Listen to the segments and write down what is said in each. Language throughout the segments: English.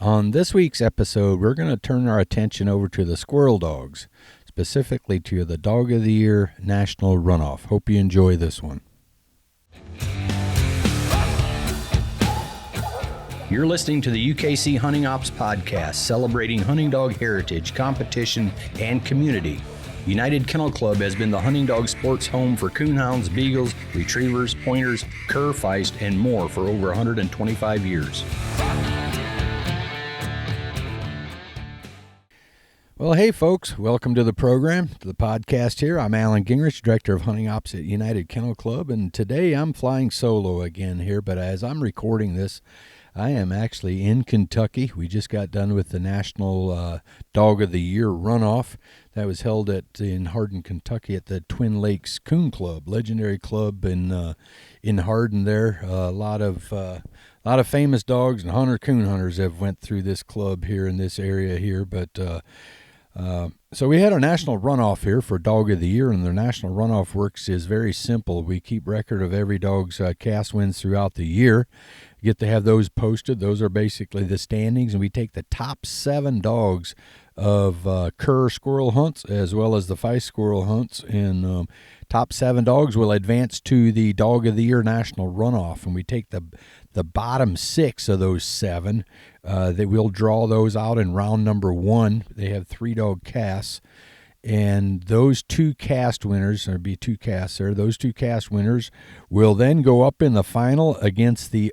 On this week's episode, we're going to turn our attention over to the squirrel dogs, specifically to the Dog of the Year National Runoff. Hope you enjoy this one. You're listening to the UKC Hunting Ops Podcast, celebrating hunting dog heritage, competition, and community. United Kennel Club has been the hunting dog sports home for coonhounds, beagles, retrievers, pointers, cur, feist, and more for over 125 years. Well, hey, folks. Welcome to the program, to the podcast here. I'm Alan Gingrich, Director of Hunting Ops at United Kennel Club, and today I'm flying solo again here, but as I'm recording this, I am actually in Kentucky. We just got done with the National Dog of the Year Runoff. That was held in Hardin, Kentucky at the Twin Lakes Coon Club, legendary club in Hardin there. A lot of famous dogs and coon hunters have went through this club here in this area here, but so we had a national runoff here for Dog of the Year, and the national runoff works is very simple. We keep record of every dog's cast wins throughout the year. You get to have those posted. Those are basically the standings, and we take the top 7 dogs of cur squirrel hunts as well as the feist squirrel hunts, and top 7 dogs will advance to the Dog of the Year National Runoff, and we take the bottom 6 of those 7. They will draw those out in round number 1. They have 3 dog casts, and those 2 cast winners, there'll be 2 casts there, those 2 cast winners will then go up in the final against the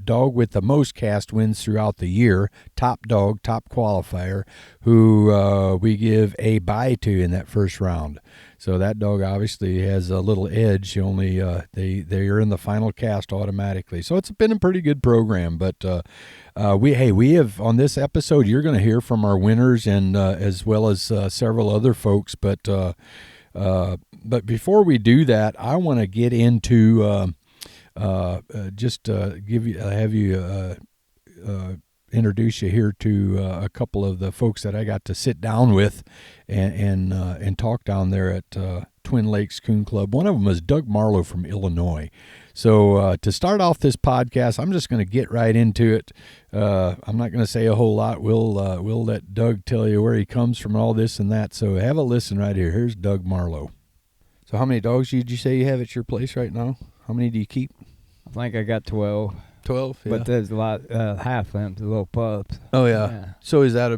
dog with the most cast wins throughout the year, top dog, top qualifier, who we give a bye to in that first round. So that dog obviously has a little edge. Only they are in the final cast automatically. So it's been a pretty good program. But we have on this episode, you're going to hear from our winners and as well as several other folks. But before we do that, I want to get into introduce you here to a couple of the folks that I got to sit down with and talk down there at Twin Lakes Coon Club. One of them is Doug Marlow from Illinois. So to start off this podcast, I'm just going to get right into it. I'm not going to say a whole lot. We'll let Doug tell you where he comes from, all this and that. So have a listen right here. Here's Doug Marlow. So how many dogs did you say you have at your place right now? How many do you keep? I think I got 12. 12, yeah. But there's a lot, half of them, the little pups. Oh, yeah. So is that a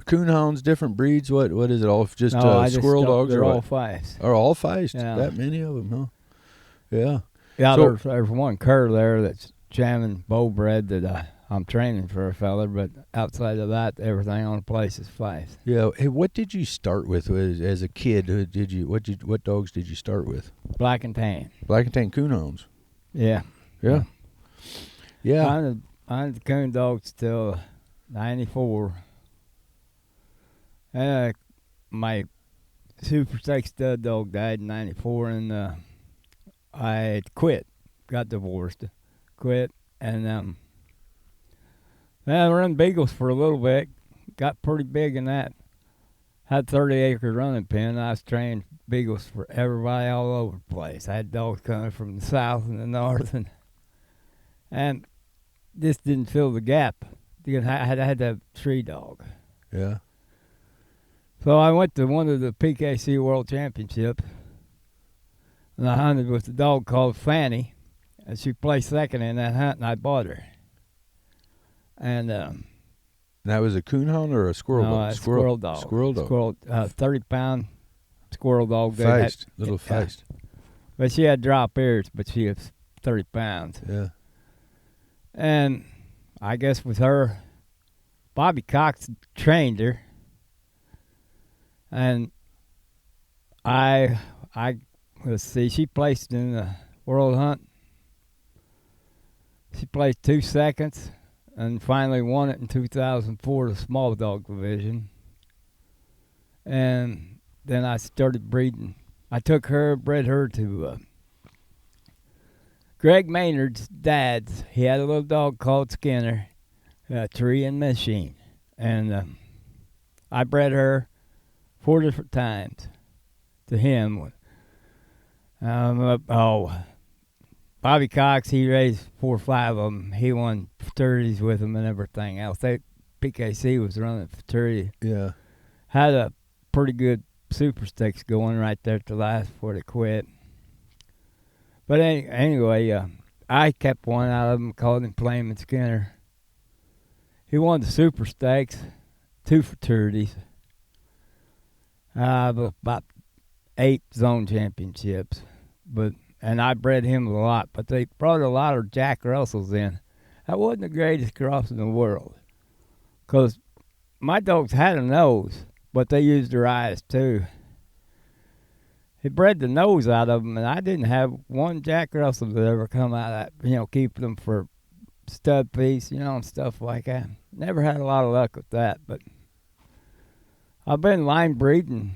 coonhounds, different breeds? What is it, all just squirrel dogs? They're or all feist. Are all feist? Yeah. That many of them, huh? Yeah. Yeah, so, there's one cur there that's jamming bow bred that I'm training for a fella, but outside of that, everything on the place is feist. Yeah. Hey, what did you start with as a kid? What dogs did you start with? Black and tan. Black and tan coonhounds. Yeah. Yeah. Yeah. I had the coon dogs till 94. My Super 6 stud dog died in 94, and I quit, got divorced, quit, and I run beagles for a little bit, got pretty big in that, had 30-acre running pen. I was training beagles for everybody all over the place. I had dogs coming from the south and the north, and this didn't fill the gap. I had to have 3 dog. Yeah. So I went to one of the PKC World Championships, and I hunted with a dog called Fanny, and she placed second in that hunt, and I bought her. And that was a coonhound or a squirrel dog? No, squirrel dog. Squirrel dog. 30-pound squirrel dog. Feist, little feist. But she had drop ears, but she was 30 pounds. Yeah. And I guess with her, Bobby Cox trained her, and let's see, she placed in the world hunt. She placed 2 seconds and finally won it in 2004, the small dog division. And then I started breeding. I took her, bred her to Greg Maynard's dad's. He had a little dog called Skinner, a tree and machine. And I bred her 4 different times to him. Bobby Cox, he raised 4 or 5 of them. He won fraternities with them and everything else. PKC was running fraternity. Yeah. Had a pretty good super stakes going right there at the last before they quit. But anyway, I kept one out of them, called him Flamin' Skinner. He won the super stakes, 2 fraternities, about 8 zone championships. And I bred him a lot, but they brought a lot of Jack Russells in. That wasn't the greatest cross in the world, because my dogs had a nose, but they used their eyes too. He bred the nose out of them, and I didn't have one Jack Russell that ever come out of that, keeping them for stud feast, and stuff like that. Never had a lot of luck with that, but I've been line breeding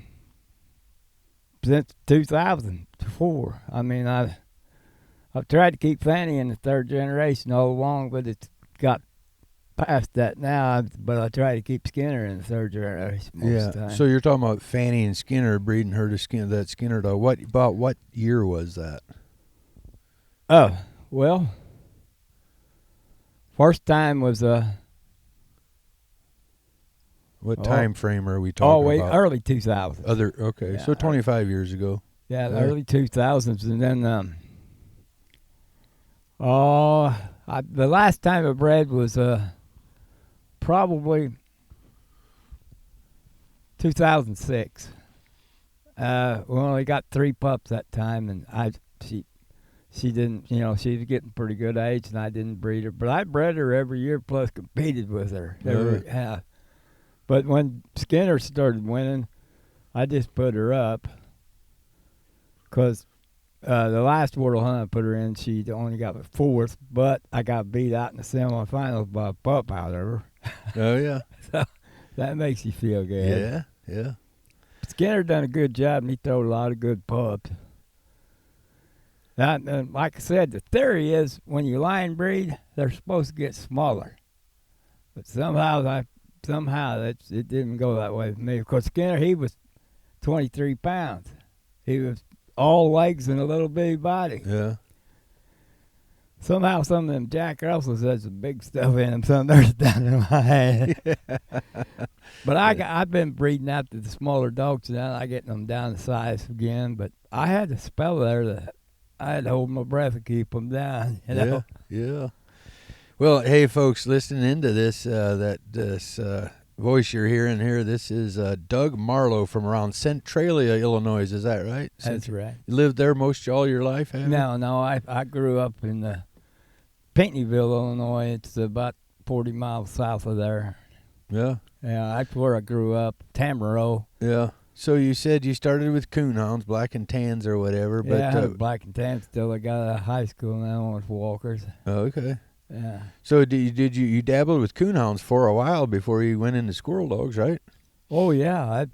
since 2004. I mean, I've tried to keep Fanny in the 3rd generation all along, but it's got past that now. But I try to keep Skinner in the 3rd generation most of the time. So you're talking about Fanny and Skinner breeding her to that Skinner dog. What year was that? Oh, well, first time was what time frame are we talking about? Early 2000s. So 25 years ago. Yeah, the early 2000s, and then the last time I bred was probably 2006. We only got 3 pups that time, and she didn't, she was getting pretty good age, and I didn't breed her, but I bred her every year plus competed with her. But when Skinner started winning, I just put her up, because the last World Hunt I put her in, she only got 4th, but I got beat out in the semifinals by a pup out of her. Oh, yeah. So that makes you feel good. Yeah. Skinner done a good job, and he throwed a lot of good pups. Now, like I said, the theory is when you line breed, they're supposed to get smaller. But somehow it didn't go that way with me. Of course, Skinner, he was 23 pounds. He was all legs and a little bitty body. Yeah. Somehow some of them Jack Russells has some big stuff in them. Some there's down in my head. But I've been breeding out to the smaller dogs now. I getting them down to size again. But I had a spell there that I had to hold my breath and keep them down. Yeah. Well, hey, folks, listening into this, voice you're hearing here, this is Doug Marlow from around Centralia, Illinois. Is that right? That's right. You lived there most all your life, have you? No. I grew up in Pinckneyville, Illinois. It's about 40 miles south of there. Yeah. Yeah, that's where I grew up, Tamaro. Yeah. So you said you started with coonhounds, black and tans or whatever. But, yeah, I had black and tans still. I got out of high school now with walkers. Oh, okay. Yeah. So you dabbled with coonhounds for a while before you went into squirrel dogs, right? Oh, yeah.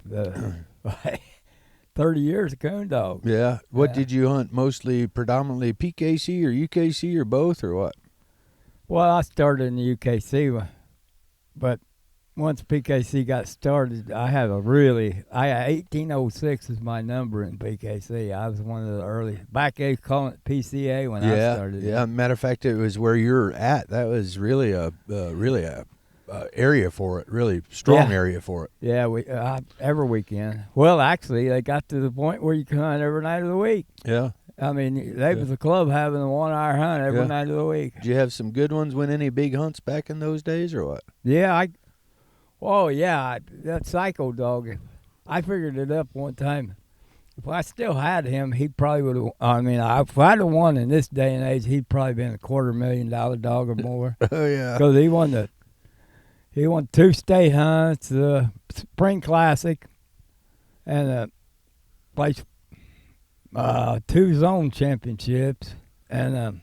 30 years of coon dog. Yeah. What did you hunt mostly, predominantly PKC or UKC or both or what? Well, I started in the UKC, but once PKC got started, I had 1806 is my number in PKC. I was one of the early, back they calling it PCA when I started. Yeah, matter of fact, it was where you're at. That was really a area for it, really strong area for it. Yeah, we every weekend. Well, actually, they got to the point where you can hunt every night of the week. Yeah. I mean, they was a club having a 1-hour hunt every night of the week. Did you have some good ones win any big hunts back in those days or what? Yeah, that Psycho dog, I figured it up one time. If I still had him, he probably would have, if I'd have won in this day and age, he'd probably been a $250,000 dog or more. Oh, yeah. Because he won 2 state hunts, the Spring Classic, and placed 2 zone championships, and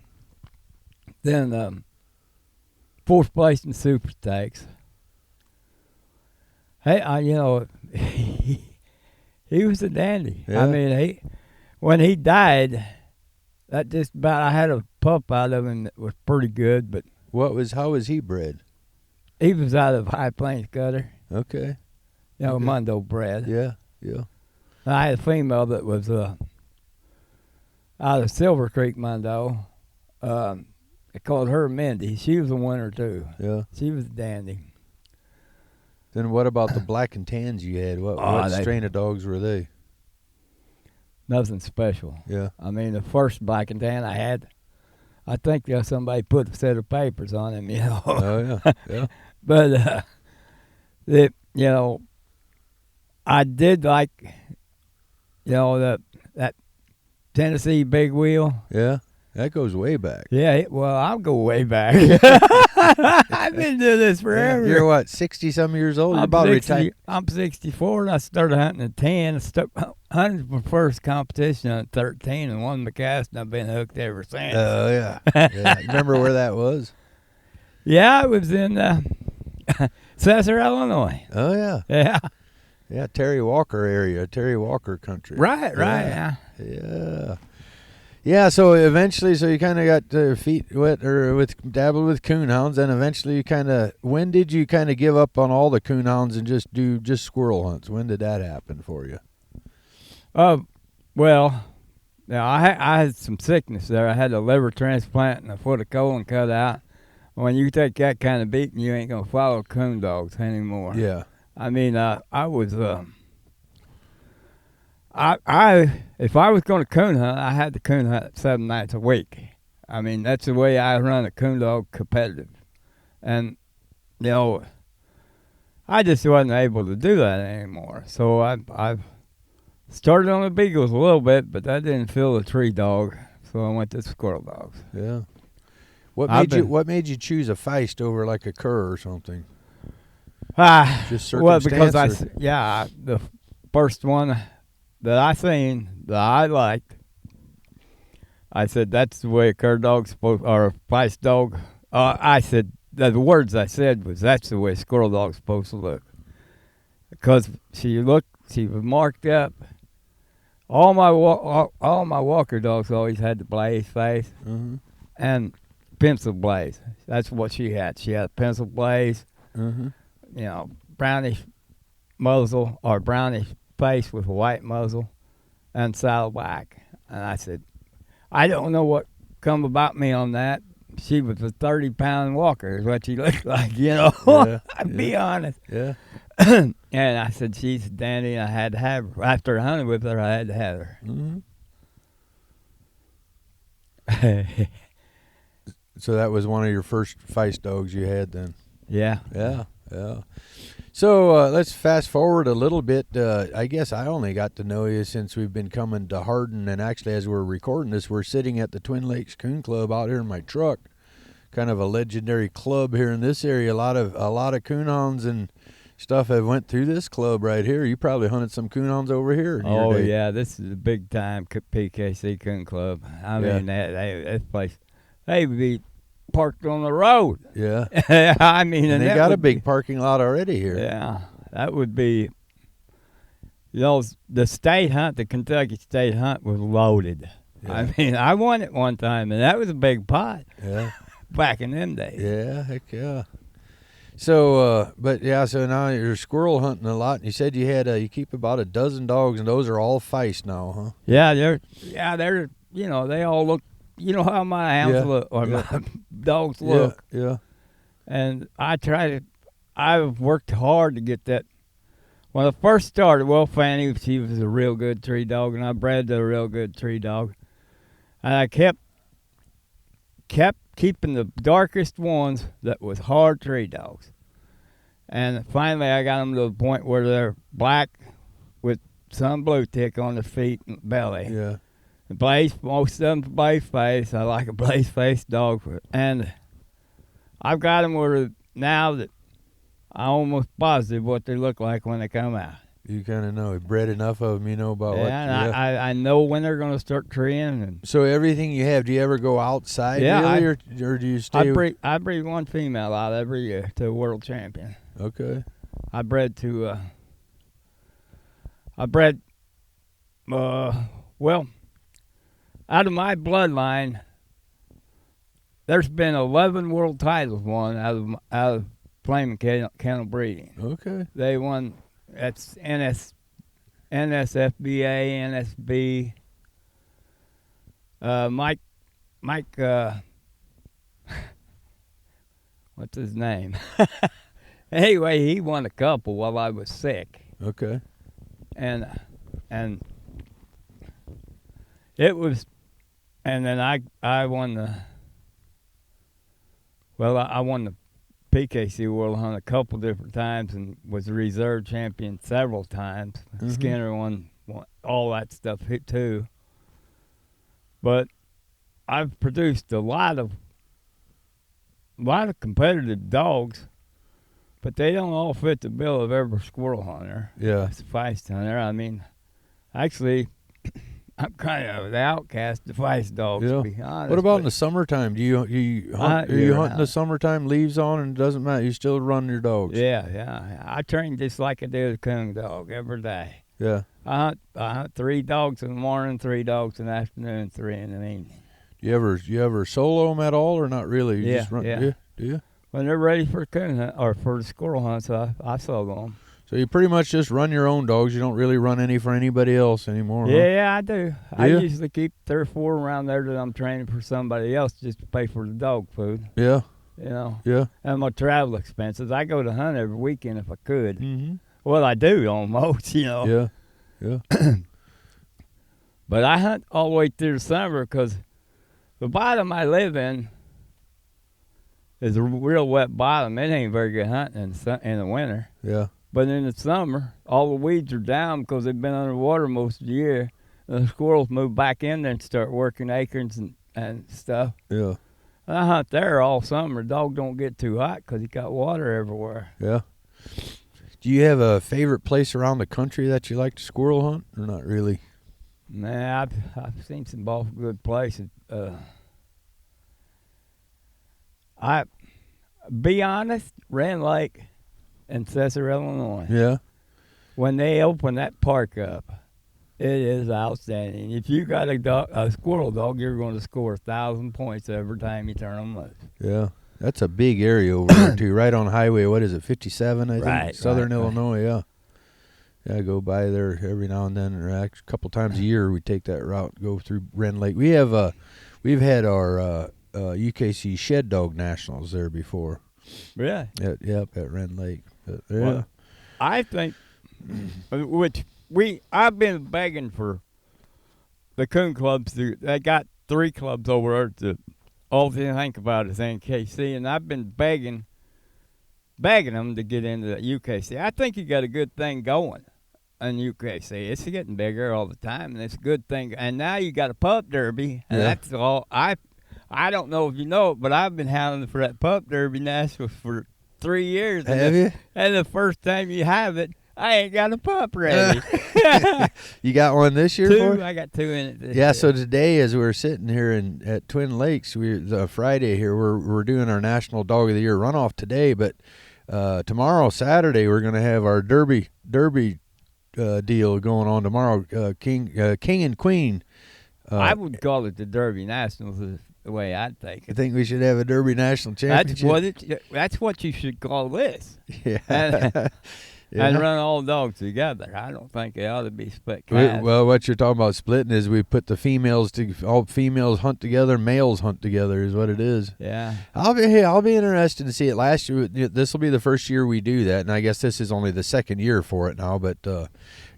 then 4th place in Super Stakes. Hey, he was a dandy. Yeah. I mean, when he died, that just about, I had a pup out of him that was pretty good, but how was he bred? he was out of High Plains Gutter. Okay. Mundo bred. Yeah. I had a female that was out of Silver Creek Mundo, They called her Mindy. She was a winner too. Yeah. She was a dandy. Then what about the black and tans you had? What strain of dogs were they? Nothing special. Yeah. I mean, the first black and tan I had, I think somebody put a set of papers on him, you know. Oh, yeah. Yeah. But, you know, I did like, you know, that Tennessee big wheel. Yeah. That goes way back. Yeah, well, I'll go way back. I've been doing this forever. You're what, 60-some years old? You're about retired. I'm 64, and I started hunting at 10. I hunted my first competition at 13 and won the cast, and I've been hooked ever since. Oh, yeah. Yeah. Remember where that was? Yeah, it was in Cesar, Illinois. Oh, yeah. Yeah. Yeah, Terry Walker area, Terry Walker country. Right, yeah. Yeah. Yeah, so eventually, you kind of got your feet wet or dabbled with coonhounds, and eventually you kind of, when did you kind of give up on all the coonhounds and just do squirrel hunts? When did that happen for you? Well, now I had some sickness there. I had a liver transplant and a foot of colon cut out. When you take that kind of beating, you ain't going to follow coon dogs anymore. Yeah. I mean, I was... if I was going to coon hunt, I had to coon hunt 7 nights a week. I mean, that's the way I run a coon dog competitive. And, you know, I just wasn't able to do that anymore. So I've started on the beagles a little bit, but that didn't fill the tree dog. So I went to squirrel dogs. Yeah. What made you choose a feist over like a cur or something? Just circumstance? Well, because the first one that I seen that I liked, I said that's the way a cur dog's supposed, or a feist dog. I said the words I said was that's the way a squirrel dog's supposed to look, because she was marked up. All my walker dogs always had the blaze face and pencil blaze. That's what she had. She had a pencil blaze, you know, brownish muzzle or brownish face with a white muzzle and saddle black. And I said, I don't know what come about me on that. She was a 30-pound walker is what she looked like, you know. Yeah, I'd be honest. Yeah. And I said, she's a dandy, and I had to have her. After hunting with her, I had to have her. So that was one of your first feist dogs you had then? Yeah. Yeah. So let's fast forward a little bit. I guess I only got to know you since we've been coming to Hardin, and actually as we're recording this, we're sitting at the Twin Lakes Coon Club out here in my truck. Kind of a legendary club here in this area. A lot of coonhounds and stuff have went through this club right here. You probably hunted some coonhounds over here. Oh yeah, this is a big time PKC Coon Club. I mean, that place, they would be parked on the road. Yeah. I mean, and they got a big parking lot already here. Yeah, that would be, you know, the state hunt, the Kentucky state hunt was loaded. Yeah. I mean, I won it one time, and that was a big pot. Yeah. Back in them days. Yeah, heck yeah. So, so now you're squirrel hunting a lot. And you said you keep about a dozen dogs, and those are all feist now, huh? Yeah, they're you know, they all look. You know how my hounds look, or my dogs look. Yeah. And I've worked hard to get that. When I first started, Fanny, she was a real good tree dog, and I bred a real good tree dog. And I kept keeping the darkest ones that was hard tree dogs. And finally I got them to the point where they're black with some blue tick on their feet and belly. Yeah. Most of them blaze face. I like a blaze face dog. And I've got them where now that I'm almost positive what they look like when they come out. You kind of know. You bred enough of them, you know about what. I know when they're going to start treeing. And so everything you have, do you ever go outside really, or do you stay? I breed one female out every year to a world champion. Okay. I bred out of my bloodline, there's been 11 world titles won out of Flaming Kennel breeding. Okay. They won. That's NSFBA, NSB. Mike what's his name? Anyway, he won a couple while I was sick. Okay. And it was, and then I won I won the PKC World Hunt a couple different times and was a reserve champion several times. Mm-hmm. Skinner won all that stuff too. But I've produced a lot of competitive dogs, but they don't all fit the bill of every squirrel hunter. Yeah. As a feist hunter. I mean, actually, I'm kind of the outcast of feist dogs, to be honest. What about in the summertime? Do you hunt? Are you hunting the summertime? Leaves on, and it doesn't matter. You still run your dogs. Yeah. I train just like I do the coon dog every day. Yeah. I hunt 3 dogs in the morning, 3 dogs in the afternoon, 3 in the evening. You ever solo them at all, or not really? You Yeah, just run, yeah. Do you? When they're ready for a coon hunt or for the squirrel hunts, I solo them. So you pretty much just run your own dogs. You don't really run any for anybody else anymore. Huh? Yeah, I do. I you? usually keep 3 or 4 around there that I'm training for somebody else just to pay for the dog food. Yeah. You know. Yeah. And my travel expenses. I go to hunt every weekend if I could. Mm-hmm. Well, I do almost, you know. Yeah. Yeah. But I hunt all the way through the summer because the bottom I live in is a real wet bottom. It ain't very good hunting in the winter. Yeah. But in the summer, all the weeds are down because they've been underwater most of the year. The squirrels move back in there and start working acorns and stuff. Yeah. And I hunt there all summer. Dog don't get too hot because he got water everywhere. Yeah. Do you have a favorite place around the country that you like to squirrel hunt, or not really? Nah, I've seen some awful good places. I be honest, Rand Lake in Cesar, Illinois. Yeah. When they open that park up, it is outstanding. If you got a squirrel dog, you're going to score 1,000 points every time you turn them loose. Yeah. That's a big area over there too, right on Highway. What is it, 57? I think. Right, Southern right. Illinois. Yeah. Yeah, I go by there every now and then, or a couple times a year. We take that route, go through Wren Lake. We've had our UKC Shed Dog Nationals there before. Yeah. Yep, at Wren Lake. But, yeah. Well, I think, I've been begging for the coon clubs. They got 3 clubs over there. All they think about is UKC, and I've been begging them to get into the UKC. I think you got a good thing going in UKC. It's getting bigger all the time, and it's a good thing. And now you got a pup derby, and that's all. I don't know if you know it, but I've been hounding for that pup derby national for 3 years. Have you? And the first time you have it, I ain't got a pup ready. You got one this year? 2. I got 2 in it this year. Yeah. So today, as we're sitting here at Twin Lakes, Friday here, we're doing our National Dog of the Year runoff today. But tomorrow, Saturday, we're going to have our Derby deal going on tomorrow. King and Queen. I would call it the Derby Nationals. Is the way I'd take it. I think we should have a Derby National Championship. That's what you should call this. Yeah. And run all dogs together. I don't think they ought to be split cats. Well, what you're talking about splitting is we put the females all females hunt together, males hunt together is what it is. Yeah. I'll be interested to see it. Last year, this will be the first year we do that, and I guess this is only the second year for it now. But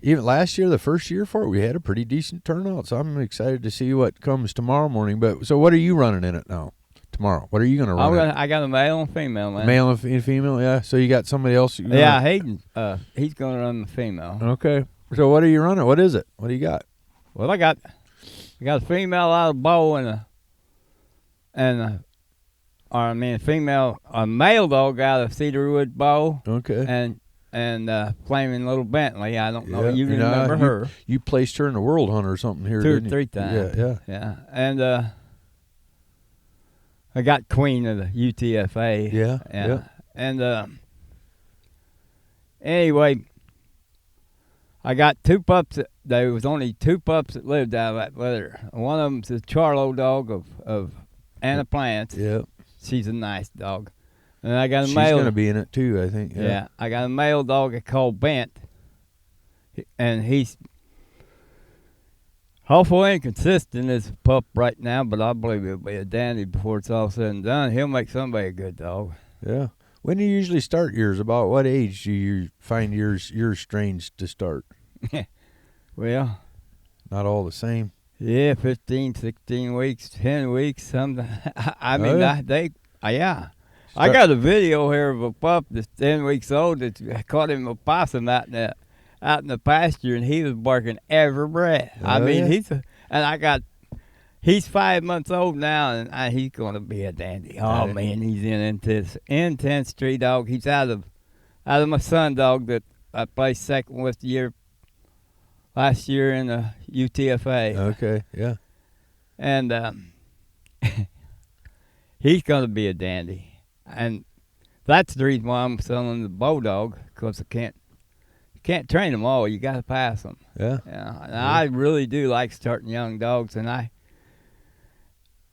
even last year, the first year for it, we had a pretty decent turnout. So I'm excited to see what comes tomorrow morning. But so, what are you running in it now? Tomorrow, what are you going to run? I got a male and female, man. Male and female, yeah. So you got somebody else? Yeah, Hayden. He's going to run the female. Okay. So what are you running? What is it? What do you got? Well, I got a female out of Bow a male dog out of Cedarwood Bow. Okay. And Flaming Little Bentley. I don't know. You remember her? You placed her in the World Hunt or something here, 2 or didn't 3 you? times. Yeah. And I got Queen of the UTFA. Yeah. And anyway, I got 2 pups. There was only 2 pups that lived out of that litter. One of them's a Charlo dog of Anna Plant. Yeah. She's a nice dog. And I got a male. She's going to be in it too, I think. Yeah. I got a male dog called Bent. And he's awful inconsistent as a pup right now, but I believe he'll be a dandy before it's all said and done. He'll make somebody a good dog. Yeah. When do you usually start yours? About what age do you find yours strange to start? Well, Not all the same. yeah, 15, 16 weeks, 10 weeks, something. I mean, yeah? yeah. I got a video here of a pup that's 10 weeks old that caught him a possum out in the pasture, and he was barking every breath. I mean, Yeah? he's 5 months old now, and he's going to be a dandy. Oh, man, he's an intense street dog. He's out of my son dog that I placed second with last year in the UTFA. Okay, yeah. And he's going to be a dandy. And that's the reason why I'm selling the bulldog, because you can't train them all. You got to pass them. Yeah. And I really do like starting young dogs, and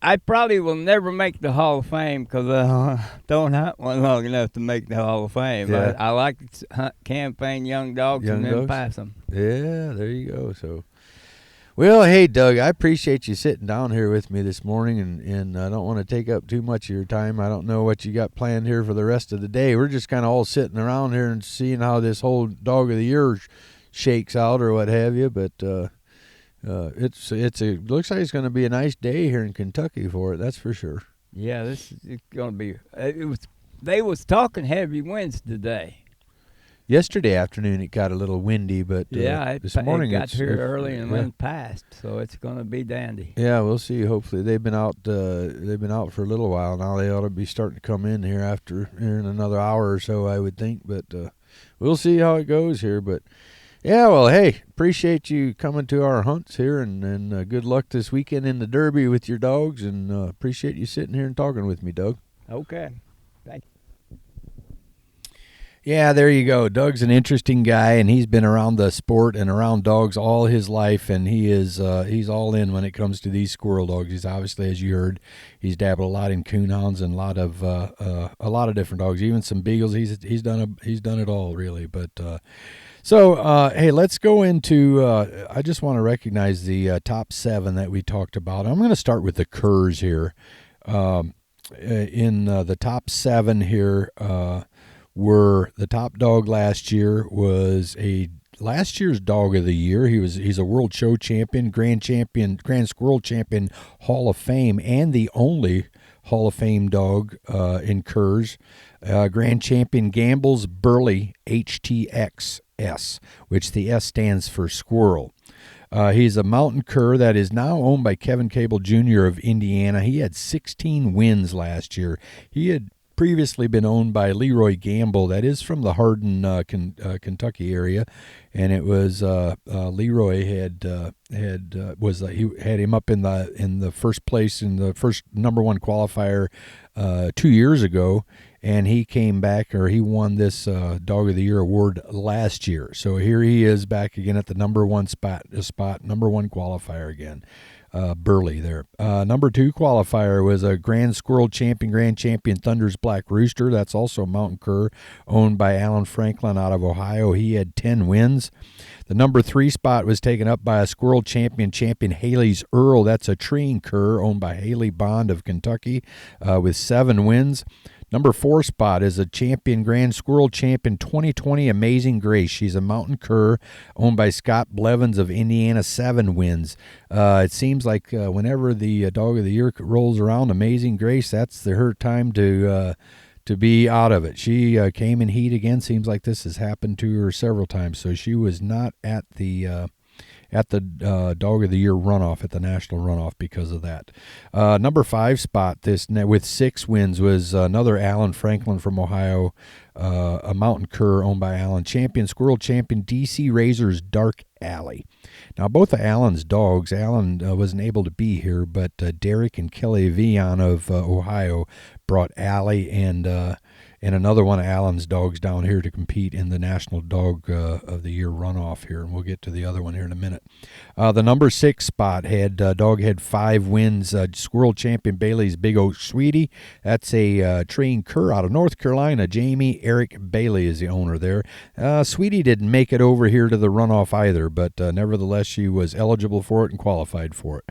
I probably will never make the Hall of Fame because I don't hunt one long enough to make the Hall of Fame. Yeah. I like to hunt campaign young dogs and then pass them. Yeah, there you go. So, well, hey, Doug, I appreciate you sitting down here with me this morning, and I don't want to take up too much of your time. I don't know what you got planned here for the rest of the day. We're just kind of all sitting around here and seeing how this whole Dog of the Year shakes out or what have you, but looks like it's going to be a nice day here in Kentucky for it. That's for sure. Yeah, it's going to be. They was talking heavy winds today. Yesterday afternoon it got a little windy, but this morning it got here early and went past, so it's going to be dandy. Yeah, we'll see. Hopefully they've been out. They've been out for a little while now. They ought to be starting to come in here in another hour or so, I would think. But we'll see how it goes here. But yeah, well, hey, appreciate you coming to our hunts here, and good luck this weekend in the Derby with your dogs, and appreciate you sitting here and talking with me, Doug. Okay, thank you. Yeah, there you go. Doug's an interesting guy, and he's been around the sport and around dogs all his life, and he's all in when it comes to these squirrel dogs. He's obviously, as you heard, he's dabbled a lot in coonhounds and a lot of different dogs, even some beagles. He's done it all really. But hey, let's go into. I just want to recognize the top 7 that we talked about. I'm going to start with the curs here. In the top 7 here. Were the top dog last year was last year's dog of the year. He's a world show champion, grand squirrel champion, Hall of Fame, and the only Hall of Fame dog in curs. Grand champion Gamble's Burley HTXS, which the S stands for Squirrel. He's a mountain cur that is now owned by Kevin Gable Jr. of Indiana. He had 16 wins last year. He had previously been owned by Leroy Gamble, that is from the Hardin, Kentucky area, and it was Leroy he had him up in the first place in the first number 1 qualifier 2 years ago, and he came back, or he won this Dog of the Year award last year. So here he is back again at the number 1 number 1 qualifier again. Burley there. Number 2 qualifier was a grand champion Thunder's Black Rooster. That's also a mountain cur owned by Alan Franklin out of Ohio. He had 10 wins. The number 3 spot was taken up by a squirrel champion Haley's Earl. That's a treeing cur owned by Haley Bond of Kentucky with 7 wins. Number 4 spot is a grand squirrel champion 2020 Amazing Grace. She's a mountain cur owned by Scott Blevins of Indiana, 7 wins. It seems like whenever the Dog of the Year rolls around, Amazing Grace, that's her time to be out of it. She came in heat again. Seems like this has happened to her several times. So she was not at the Dog of the Year runoff, at the national runoff, because of that. Number 5 spot with 6 wins was another Alan Franklin from Ohio, a mountain cur owned by Alan, squirrel champion DC Razor's Dark Alley. Now, both of Alan's dogs, Alan wasn't able to be here, but Derek and Kelly Vian of Ohio brought Alley and another one of Alan's dogs down here to compete in the National Dog of the Year runoff here, and we'll get to the other one here in a minute. The number 6 spot had 5 wins. Squirrel champion Bailey's Big Oak Sweetie. That's a trained cur out of North Carolina. Jamie Eric Bailey is the owner there. Sweetie didn't make it over here to the runoff either, but nevertheless she was eligible for it and qualified for it.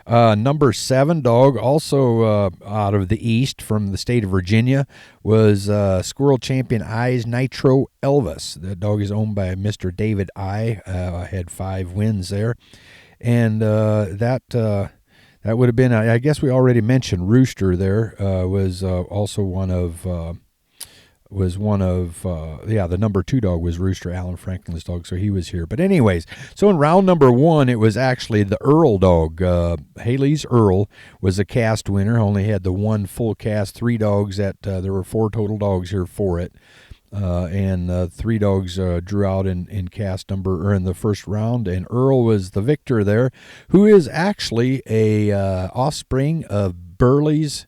Number 7 dog, also out of the East from the state of Virginia, was Squirrel Champion I's Nitro Elvis. That dog is owned by Mr. David I. Had 5 wins there. And that would have been, I guess we already mentioned Rooster there, was also one of the number 2 dog was Rooster, Alan Franklin's dog, so he was here. But anyways, so in round number 1, it was actually the Earl dog. Haley's Earl was a cast winner, only had the 1 full cast, 3 dogs there were 4 total dogs here for it. And 3 dogs drew out in cast number or in the first round, and Earl was the victor there, who is actually a offspring of Burley's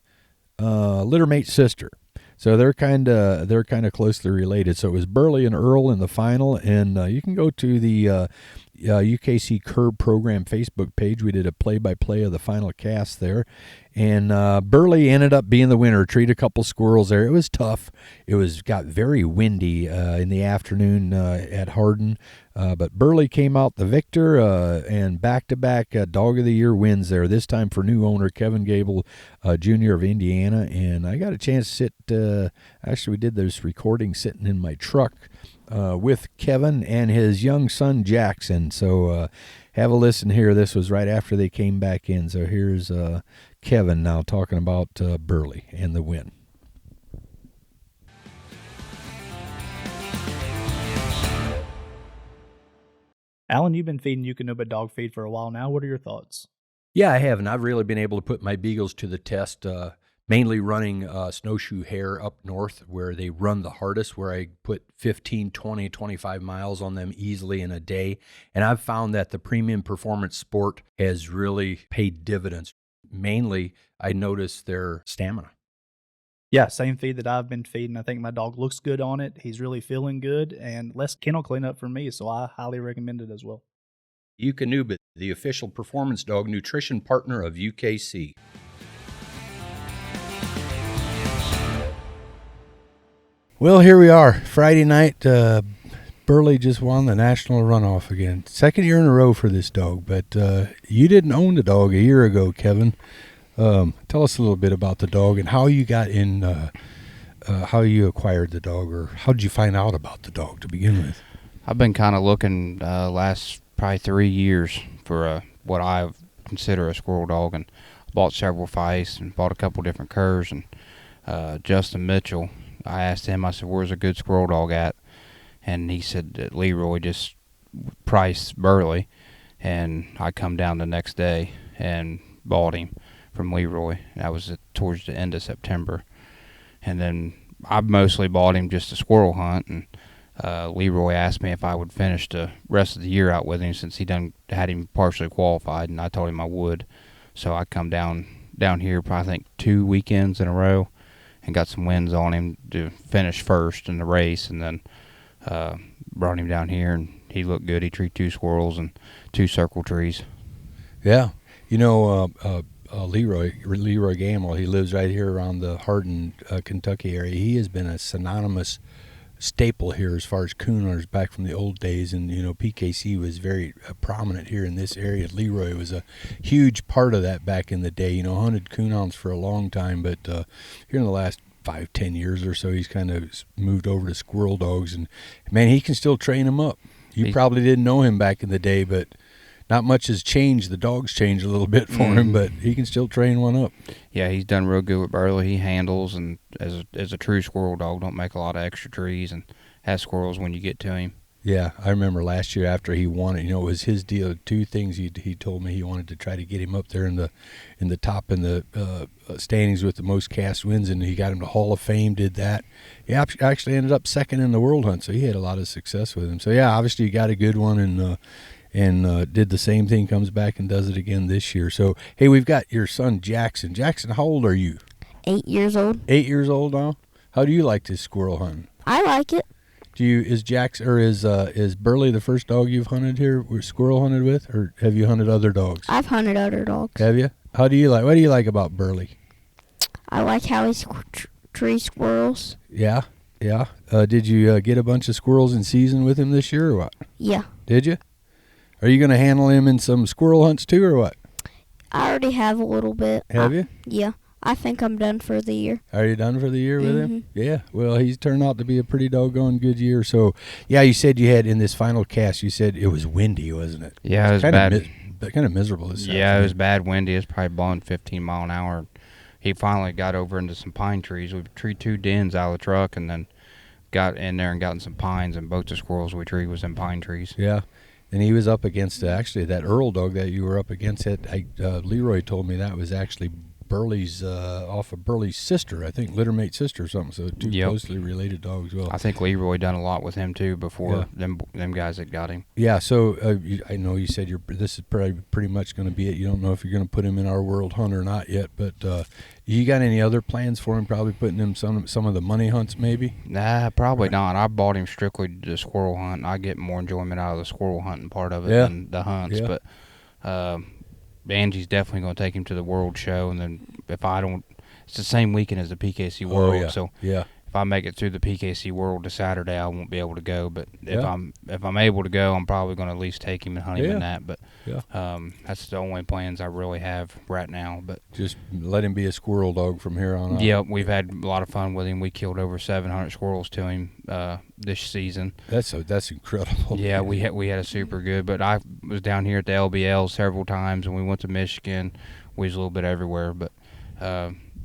littermate sister. So they're kind of closely related. So it was Burley and Earl in the final, and you can go to the UKC Curb Program Facebook page. We did a play-by-play of the final cast there, and Burley ended up being the winner. Treated a couple squirrels there. It was tough. It got very windy in the afternoon at Hardin, but Burley came out the victor, and back-to-back Dog of the Year wins there, this time for new owner Kevin Gable Jr. of Indiana. And I got a chance to sit, actually we did this recording sitting in my truck with Kevin and his young son Jackson. So have a listen here. This was right after they came back in. So here's Kevin now talking about Burley and the win. Alan, you've been feeding Eukanuba dog feed for a while now. What are your thoughts? Yeah, I have, and I've really been able to put my beagles to the test, mainly running snowshoe hare up north where they run the hardest, where I put 15, 20, 25 miles on them easily in a day. And I've found that the premium performance sport has really paid dividends. Mainly, I noticed their stamina. Yeah, same feed that I've been feeding. I think my dog looks good on it. He's really feeling good, and less kennel cleanup for me, so I highly recommend it as well. Eukanuba, the official performance dog nutrition partner of UKC. Well, here we are, Friday night. Burley just won the national runoff again. Second year in a row for this dog, but you didn't own the dog a year ago, Kevin. Tell us a little bit about the dog and how you got in, how you acquired the dog, or how did you find out about the dog to begin with? I've been kind of looking last probably 3 years for what I consider a squirrel dog, and bought several feists and bought a couple different curs. And Justin Mitchell, I asked him, I said, where's a good squirrel dog at? And he said that Leroy just priced Burley, and I come down the next day and bought him from Leroy. That was towards the end of September. And then I mostly bought him just a squirrel hunt, and Leroy asked me if I would finish the rest of the year out with him since he had him partially qualified, and I told him I would. So I come down here probably I think 2 weekends in a row and got some wins on him to finish first in the race, and then brought him down here, and he looked good. He treated 2 squirrels and 2 circle trees. Yeah. You know, Leroy Gamble, he lives right here around the Hardin, Kentucky area. He has been a synonymous staple here as far as coon hunters back from the old days, and you know PKC was very prominent here in this area. Leroy was a huge part of that back in the day. You know, hunted coonhounds for a long time, but here in the last 5-10 years or so, he's kind of moved over to squirrel dogs, and man, he can still train them up. You probably didn't know him back in the day, but not much has changed. The dog's changed a little bit for him, but he can still train one up. Yeah, he's done real good with Burley. He handles, and as a true squirrel dog, don't make a lot of extra trees and has squirrels when you get to him. Yeah, I remember last year after he won it, you know, it was his deal. 2 things he told me he wanted to try to get him up there in the top in the standings with the most cast wins, and he got him to Hall of Fame. Did that. He actually ended up second in the world hunt, so he had a lot of success with him. So yeah, obviously you got a good one, and did the same thing, comes back and does it again this year. So hey, we've got your son Jackson. Jackson, how old are you? 8 years old. 8 years old now. How do you like this squirrel hunting? I like it. Is Burley the first dog you've hunted here, or squirrel hunted with, or have you hunted other dogs? I've hunted other dogs. Have you? What do you like about Burley? I like how he trees squirrels. Yeah. Did you get a bunch of squirrels in season with him this year, or what? Yeah. Did you? Are you going to handle him in some squirrel hunts too, or what? I already have a little bit. Have you? Yeah. I think I'm done for the year. Are you done for the year with him? Mhm. Yeah. Well, he's turned out to be a pretty doggone good year. So, yeah, you said you had in this final cast, you said it was windy, wasn't it? Yeah, it was kind bad. Of kind of miserable this Yeah, it was bad windy. It was probably blowing 15 mile an hour. He finally got over into some pine trees. We treed 2 dens out of the truck and then got in there and got in some pines, and both the squirrels we treed was in pine trees. Yeah. And he was up against, actually, that Earl dog that you were up against. Leroy told me that was actually Burley's, off of Burley's sister, I think, littermate sister or something. So 2 closely related dogs. Well, I think Leroy done a lot with him too before them guys that got him. Yeah. So I know you said this is pretty much going to be it. You don't know if you're going to put him in our World Hunt or not yet, but you got any other plans for him? Probably putting him some of the money hunts, maybe. Nah, probably not. I bought him strictly to squirrel hunt. I get more enjoyment out of the squirrel hunting part of it than the hunts. Yeah. But Angie's definitely going to take him to the World Show, and then if I don't, it's the same weekend as the PKC World. Oh, yeah. So yeah. if I make it through the PKC World to Saturday, I won't be able to go. But Yeah. if I'm able to go, I'm probably going to at least take him and hunt him in that. But Yeah. that's the only plans I really have right now. But Just let him be a squirrel dog from here on out. yeah, we've had a lot of fun with him. We killed over 700 squirrels to him this season. That's incredible. Yeah, we had a super good. But I was down here at the LBL several times, and we went to Michigan. We was a little bit everywhere, but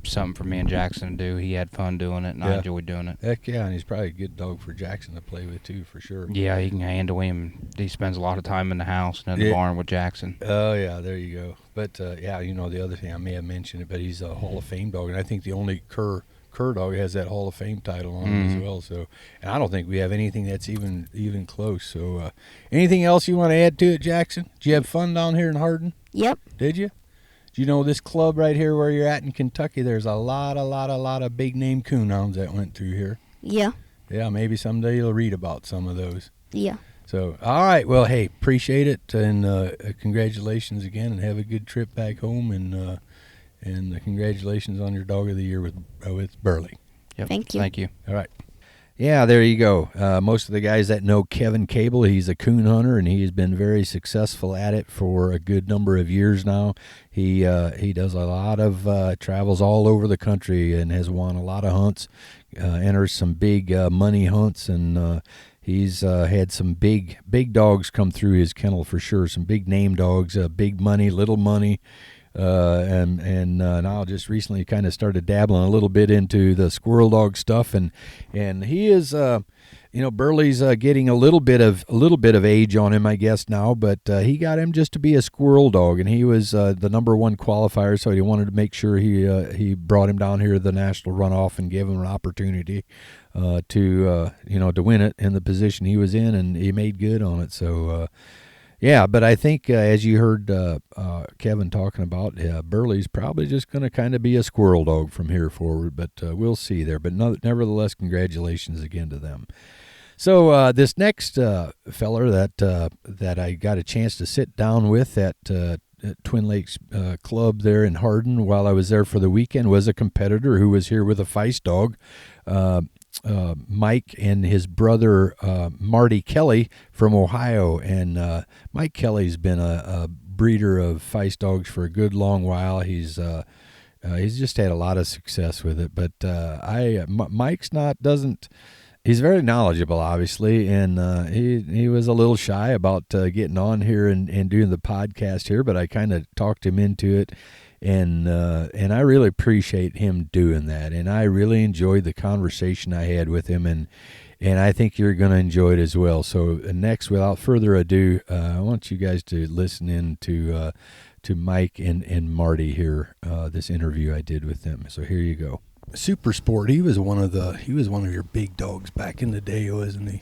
something for me and Jackson to do. He had fun doing it, and I enjoyed doing it. Heck yeah, and he's probably a good dog for Jackson to play with too, for sure. Yeah, he can handle him. He spends a lot of time in the house and in the barn with Jackson. Oh yeah, there you go. But the other thing I may have mentioned it, but he's a Hall of Fame dog, and I think the only cur dog has that Hall of Fame title on him as well. So, and I don't think we have anything that's even close. So, anything else you want to add to it, Jackson? Did you have fun down here in Hardin? Yep. Did you? Do you know this club right here where you're at in Kentucky? There's a lot of big name coonhounds that went through here. Yeah. Yeah, maybe someday you'll read about some of those. Yeah. So, all right. Well, hey, appreciate it, and congratulations again, and have a good trip back home, and congratulations on your Dog of the Year with Burley. Yep. Thank you. Thank you. All right. Yeah, there you go. Most of the guys that know Kevin Gable, he's a coon hunter, and he's been very successful at it for a good number of years now. He does a lot of travels all over the country and has won a lot of hunts, enters some big money hunts, and he's had some big dogs come through his kennel for sure. Some big name dogs, big money, little money. And now just recently kind of started dabbling a little bit into the squirrel dog stuff, and he is Burley's getting a little bit of age on him, I guess now, but he got him just to be a squirrel dog, and he was the #1 qualifier, so he wanted to make sure he brought him down here to the national runoff and gave him an opportunity to win it in the position he was in, and he made good on it. So. Yeah, but I think as you heard Kevin talking about, Burley's probably just going to kind of be a squirrel dog from here forward, but we'll see there. But nevertheless, congratulations again to them. So this next feller that I got a chance to sit down with at Twin Lakes Club there in Hardin while I was there for the weekend was a competitor who was here with a Feist dog. Mike and his brother Marty Kelly from Ohio, and Mike Kelly's been a breeder of Feist dogs for a good long while. He's just had a lot of success with it, but Mike's he's very knowledgeable, obviously, and he was a little shy about getting on here and doing the podcast here, but I kind of talked him into it. And I really appreciate him doing that, and I really enjoyed the conversation I had with him, and I think you're going to enjoy it as well. So next, without further ado, I want you guys to listen in to Mike and Marty here, this interview I did with them. So here you go. Super Sport, he was one of your big dogs back in the day, wasn't he?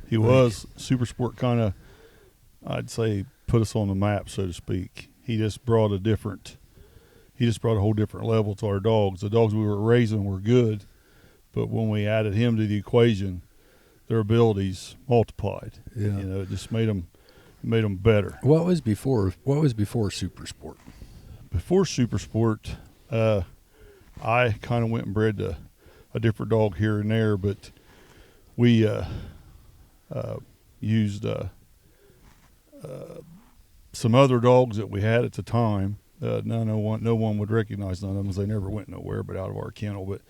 He was. Super Sport kind of, I'd say, put us on the map, so to speak. He just brought a whole different level to our dogs. The dogs we were raising were good, but when we added him to the equation, their abilities multiplied. Yeah. It just made them better. What was before Super Sport? Before Super Sport, I kind of went and bred a different dog here and there, but we used some other dogs that we had at the time. no one would recognize none of them because they never went nowhere but out of our kennel. But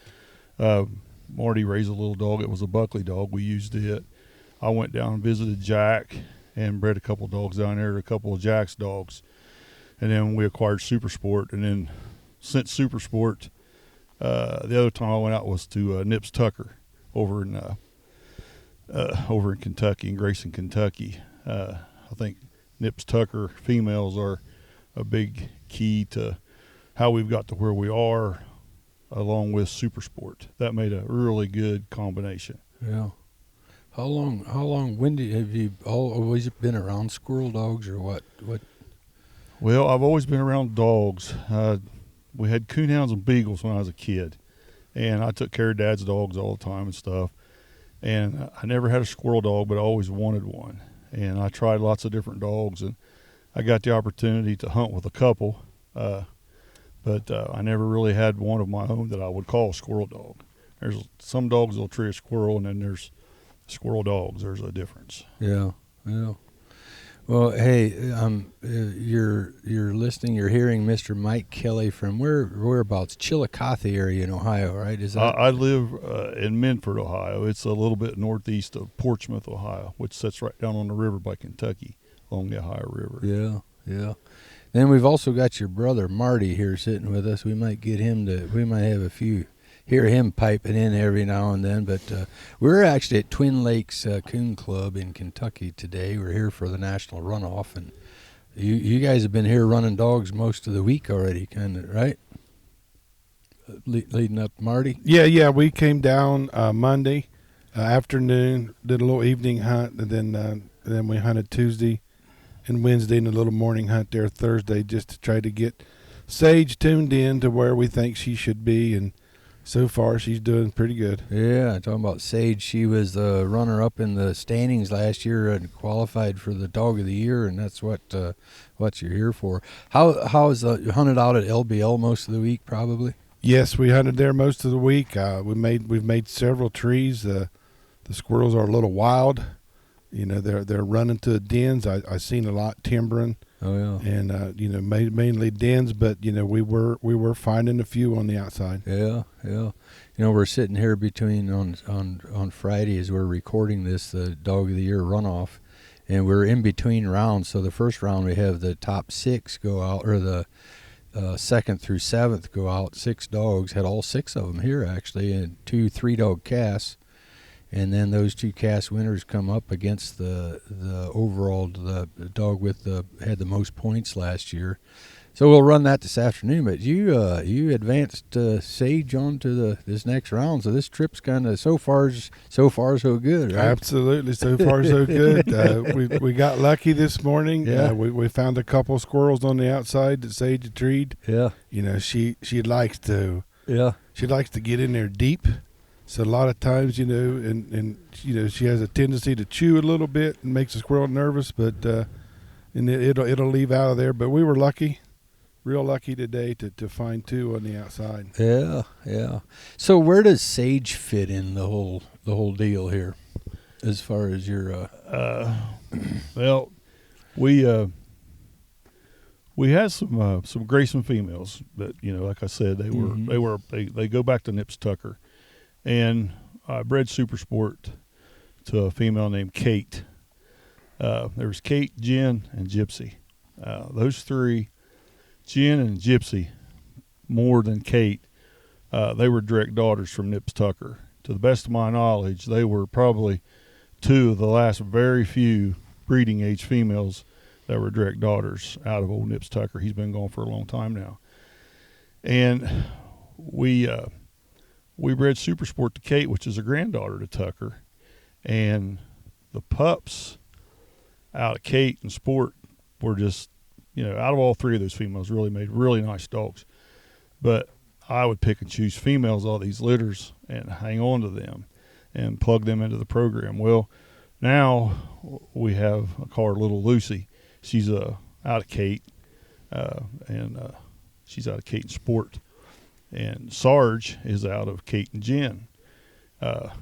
Marty raised a little dog. It was a Buckley dog. We used it. I went down and visited Jack and bred a couple dogs down there, a couple of Jack's dogs. And then we acquired Super Sport. And then since Super Sport, the other time I went out was to Nips Tucker over in Kentucky, in Grayson, Kentucky. I think Nips Tucker females are a big key to how we've got to where we are, along with Super Sport. That made a really good combination. Yeah. How long, have you always been around squirrel dogs or what? Well, I've always been around dogs. We had coonhounds and beagles when I was a kid, and I took care of Dad's dogs all the time and stuff. And I never had a squirrel dog, but I always wanted one. And I tried lots of different dogs, and I got the opportunity to hunt with a couple, but I never really had one of my own that I would call a squirrel dog. There's some dogs that'll treat a squirrel, and then there's squirrel dogs. There's a difference. Yeah. Well, hey, you're listening. You're hearing Mr. Mike Kelly from whereabouts? Chillicothe area in Ohio, right? Is that? I live in Minford, Ohio. It's a little bit northeast of Portsmouth, Ohio, which sits right down on the river by Kentucky, along the Ohio River. Yeah. Then we've also got your brother Marty here sitting with us. We might get him we might have a few. Hear him piping in every now and then, but we're actually at Twin Lakes Coon Club in Kentucky today. We're here for the National Runoff, and you guys have been here running dogs most of the week already, kind of, right? Leading up, Marty? Yeah, we came down Monday afternoon, did a little evening hunt, and then we hunted Tuesday and Wednesday, and a little morning hunt there Thursday, just to try to get Sage tuned in to where we think she should be, and so far, she's doing pretty good. Yeah, talking about Sage, she was the runner-up in the standings last year and qualified for the Dog of the Year, and that's what you're here for. How is hunted out at LBL most of the week, probably? Yes, we hunted there most of the week. We've made several trees. The squirrels are a little wild. You know, they're running to the dens. I seen a lot timbering. Oh yeah. And mainly dens, but we were finding a few on the outside. Yeah. We're sitting here between on Friday as we're recording this, the Dog of the Year runoff, and we're in between rounds. So the first round we have the top 6 go out, or the 2nd through 7th go out. 6 dogs, had all 6 of them here actually, and 2 3-dog casts. And then those 2 cast winners come up against the dog had the most points last year. So we'll run that this afternoon. But you advanced Sage on to this next round. So this trip's kind of so far so good, right? Absolutely, so far so good. We got lucky this morning. Yeah. We found a couple squirrels on the outside that Sage had treed. Yeah. She likes to. Yeah. She likes to get in there deep. So a lot of times, and she has a tendency to chew a little bit and makes a squirrel nervous, but and it'll leave out of there. But we were lucky, real lucky today to find 2 on the outside. Yeah. So where does Sage fit in the whole deal here, as far as your? Well, we had some Grayson females that like I said, they go back to Nips Tucker. And I bred Super Sport to a female named Kate. There was Kate, Jen, and Gypsy. Those 3, Jen and Gypsy, more than Kate, they were direct daughters from Nips Tucker. To the best of my knowledge, they were probably 2 of the last very few breeding age females that were direct daughters out of old Nips Tucker. He's been gone for a long time now. And we bred Super Sport to Kate, which is a granddaughter to Tucker, and the pups out of Kate and Sport were just, out of all 3 of those females, really made really nice dogs. But I would pick and choose females out of these litters and hang on to them and plug them into the program. Well, now we have a car, little Lucy. She's out of Kate, and she's out of Kate and Sport. And Sarge is out of Kate and Jen.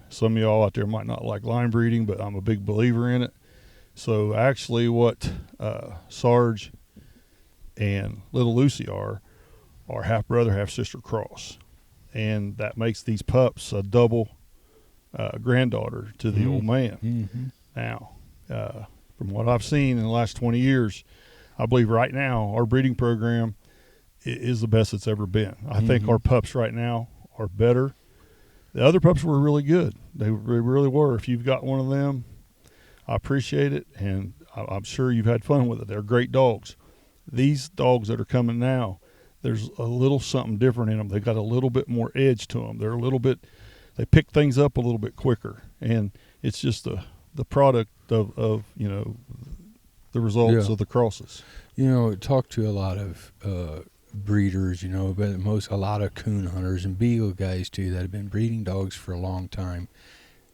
Some of y'all out there might not like line breeding, but I'm a big believer in it. So actually what Sarge and Little Lucy are half brother, half sister cross, and that makes these pups a double granddaughter to the old man. Mm-hmm. Now, from what I've seen in the last 20 years, I believe right now our breeding program is the best it's ever been. I think our pups right now are better. The other pups were really good. They really were. If you've got one of them, I appreciate it, and I'm sure you've had fun with it. They're great dogs. These dogs that are coming now, there's a little something different in them. They got a little bit more edge to them. They pick things up a little bit quicker, and it's just the product of the results of the crosses. Talk to a lot of breeders, but a lot of coon hunters and beagle guys too that have been breeding dogs for a long time.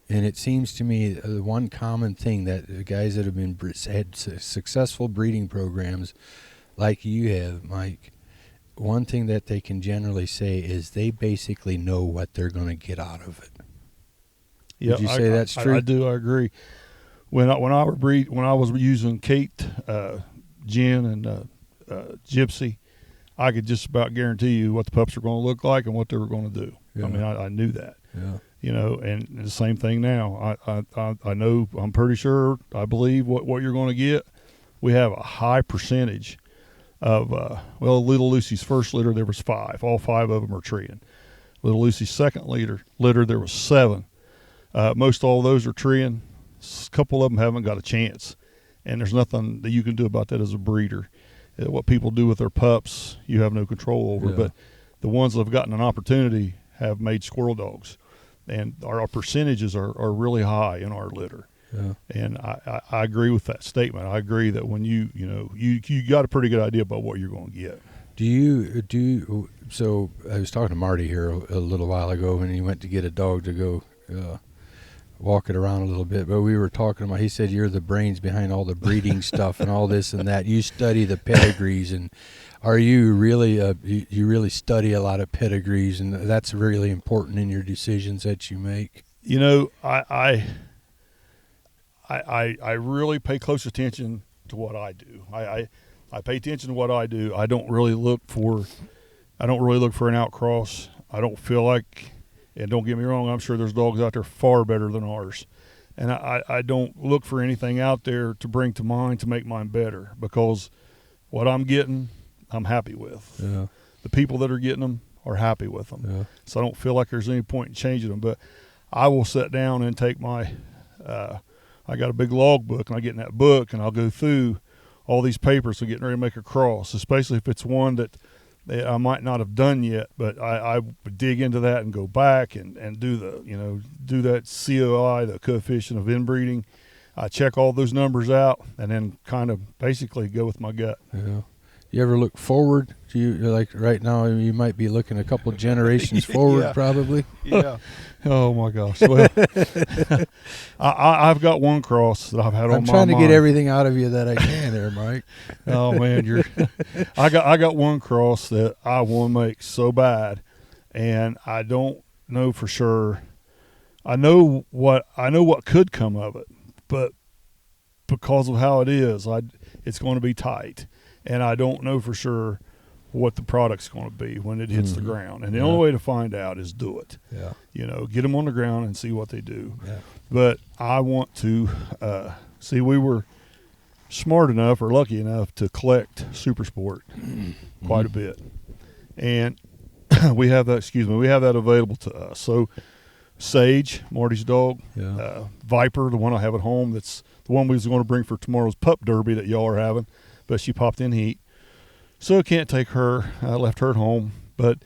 And it seems to me the one common thing that the guys that have had successful breeding programs like you have, Mike, one thing that they can generally say is they basically know what they're going to get out of it. Yeah, Would you say that's true? I do. I agree. When I was using Kate, Jen, and Gypsy, I could just about guarantee you what the pups were going to look like and what they were going to do. Yeah. I mean, I knew that. Yeah. And the same thing now. I know. I'm pretty sure. I believe what you're going to get. We have a high percentage of Little Lucy's first litter there was 5. All 5 of them are treeing. Little Lucy's second litter there was 7. Most all those are treeing. A couple of them haven't got a chance, and there's nothing that you can do about that as a breeder. What people do with their pups, you have no control over. Yeah. But the ones that have gotten an opportunity have made squirrel dogs, and our percentages are really high in our litter. Yeah. And I agree with that statement. I agree that when you got a pretty good idea about what you're going to get. So I was talking to Marty here a little while ago when he went to get a dog to go walk it around a little bit, but we were talking about, he said you're the brains behind all the breeding stuff and all this and that. You study the pedigrees, and are you really you really study a lot of pedigrees, and that's really important in your decisions that you make? I really pay close attention to what I do. I pay attention to what I do. I don't really look for an outcross. I don't feel like, and don't get me wrong, I'm sure there's dogs out there far better than ours. And I don't look for anything out there to bring to mine to make mine better, because what I'm getting, I'm happy with. Yeah. The people that are getting them are happy with them. Yeah. So I don't feel like there's any point in changing them. But I will sit down and take my I got a big log book, and I get in that book, and I'll go through all these papers of getting ready to make a cross, especially if it's one that I might not have done yet, but I would dig into that and go back and do that COI, the coefficient of inbreeding. I check all those numbers out and then kind of basically go with my gut. Yeah. You ever look forward? Do you, like right now, you might be looking a couple generations forward, Yeah. Probably. Yeah. Oh my gosh. Well, I've got one cross that I've had on my mind. I'm trying to get everything out of you that I can there, Mike. Oh man, I got one cross that I want to make so bad, and I don't know for sure. I know what could come of it, but because of how it is, it's going to be tight, and I don't know for sure what the product's going to be when it hits the ground. And the only way to find out is do it. Yeah. Get them on the ground and see what they do. Yeah. But I want to see. We were smart enough or lucky enough to collect Super Sport quite a bit, and we have that. We have that available to us. So Sage, Marty's dog, Viper, the one I have at home, that's the one we was going to bring for tomorrow's pup derby that y'all are having, but she popped in heat, so I can't take her. I left her at home. But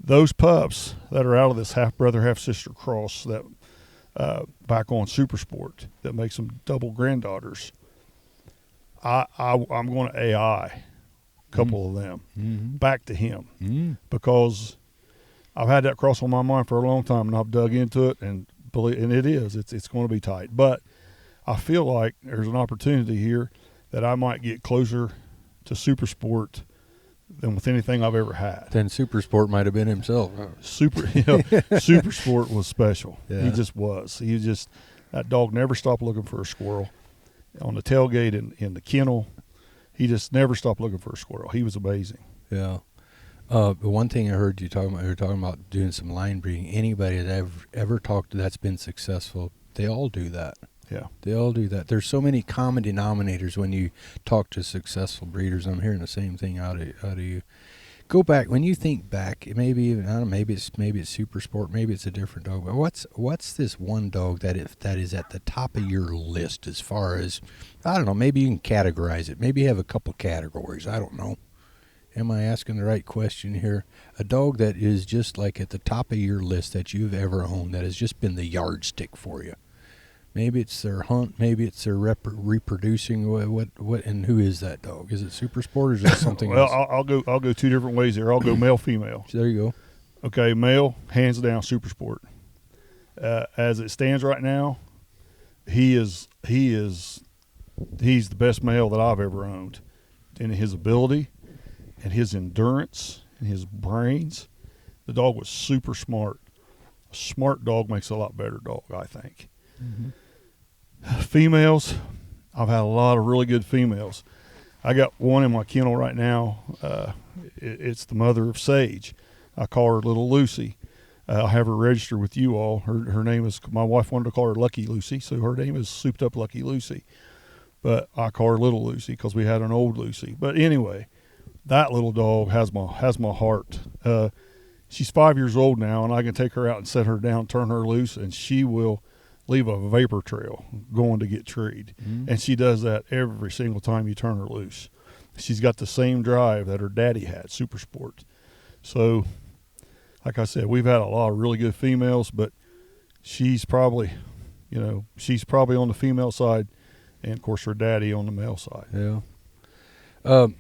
those pups that are out of this half brother, half sister cross that back on Super Sport that makes them double granddaughters, I'm going to AI a couple of them back to him because I've had that cross on my mind for a long time, and I've dug into it, and it's going to be tight. But I feel like there's an opportunity here that I might get closer to Super Sport than with anything I've ever had. Then Super Sport might have been himself. Super Sport was special. Yeah. He just was. That dog never stopped looking for a squirrel. On the tailgate in the kennel, he just never stopped looking for a squirrel. He was amazing. Yeah. The one thing I heard you were talking about doing some line breeding. Anybody that I've ever talked to that's been successful, they all do that. Yeah. They all do that. There's so many common denominators when you talk to successful breeders. I'm hearing the same thing out of you. Go back when you think back. Maybe even I don't know. Maybe it's Super Sport. Maybe it's a different dog. But what's this one dog that is at the top of your list as far as I don't know. Maybe you can categorize it. Maybe you have a couple categories. I don't know. Am I asking the right question here? A dog that is just like at the top of your list that you've ever owned that has just been the yardstick for you. Maybe it's their hunt. Maybe it's their reproducing. What? And who is that dog? Is it Super Sport or is it something Well, else? I'll go two different ways here. I'll go male, female. There you go. Okay, male, hands down, Super Sport. As it stands right now, he's the best male that I've ever owned, in his ability, and his endurance, and his brains. The dog was super smart. A smart dog makes a lot better dog, I think. Mm-hmm. Females, I've had a lot of really good females. I got one in my kennel right now. It's the mother of Sage. I call her Little Lucy. I have her registered with you all. Her name is, my wife wanted to call her Lucky Lucy, so her name is Souped Up Lucky Lucy. But I call her Little Lucy because we had an old Lucy. But anyway, that little dog has my heart. She's 5 years old now, and I can take her out and set her down, turn her loose, and she will leave a vapor trail going to get treed. Mm-hmm. And she does that every single time you turn her loose. She's got the same drive that her daddy had, Super Sport. So, like I said, we've had a lot of really good females, but she's probably on the female side, and of course her daddy on the male side. Yeah.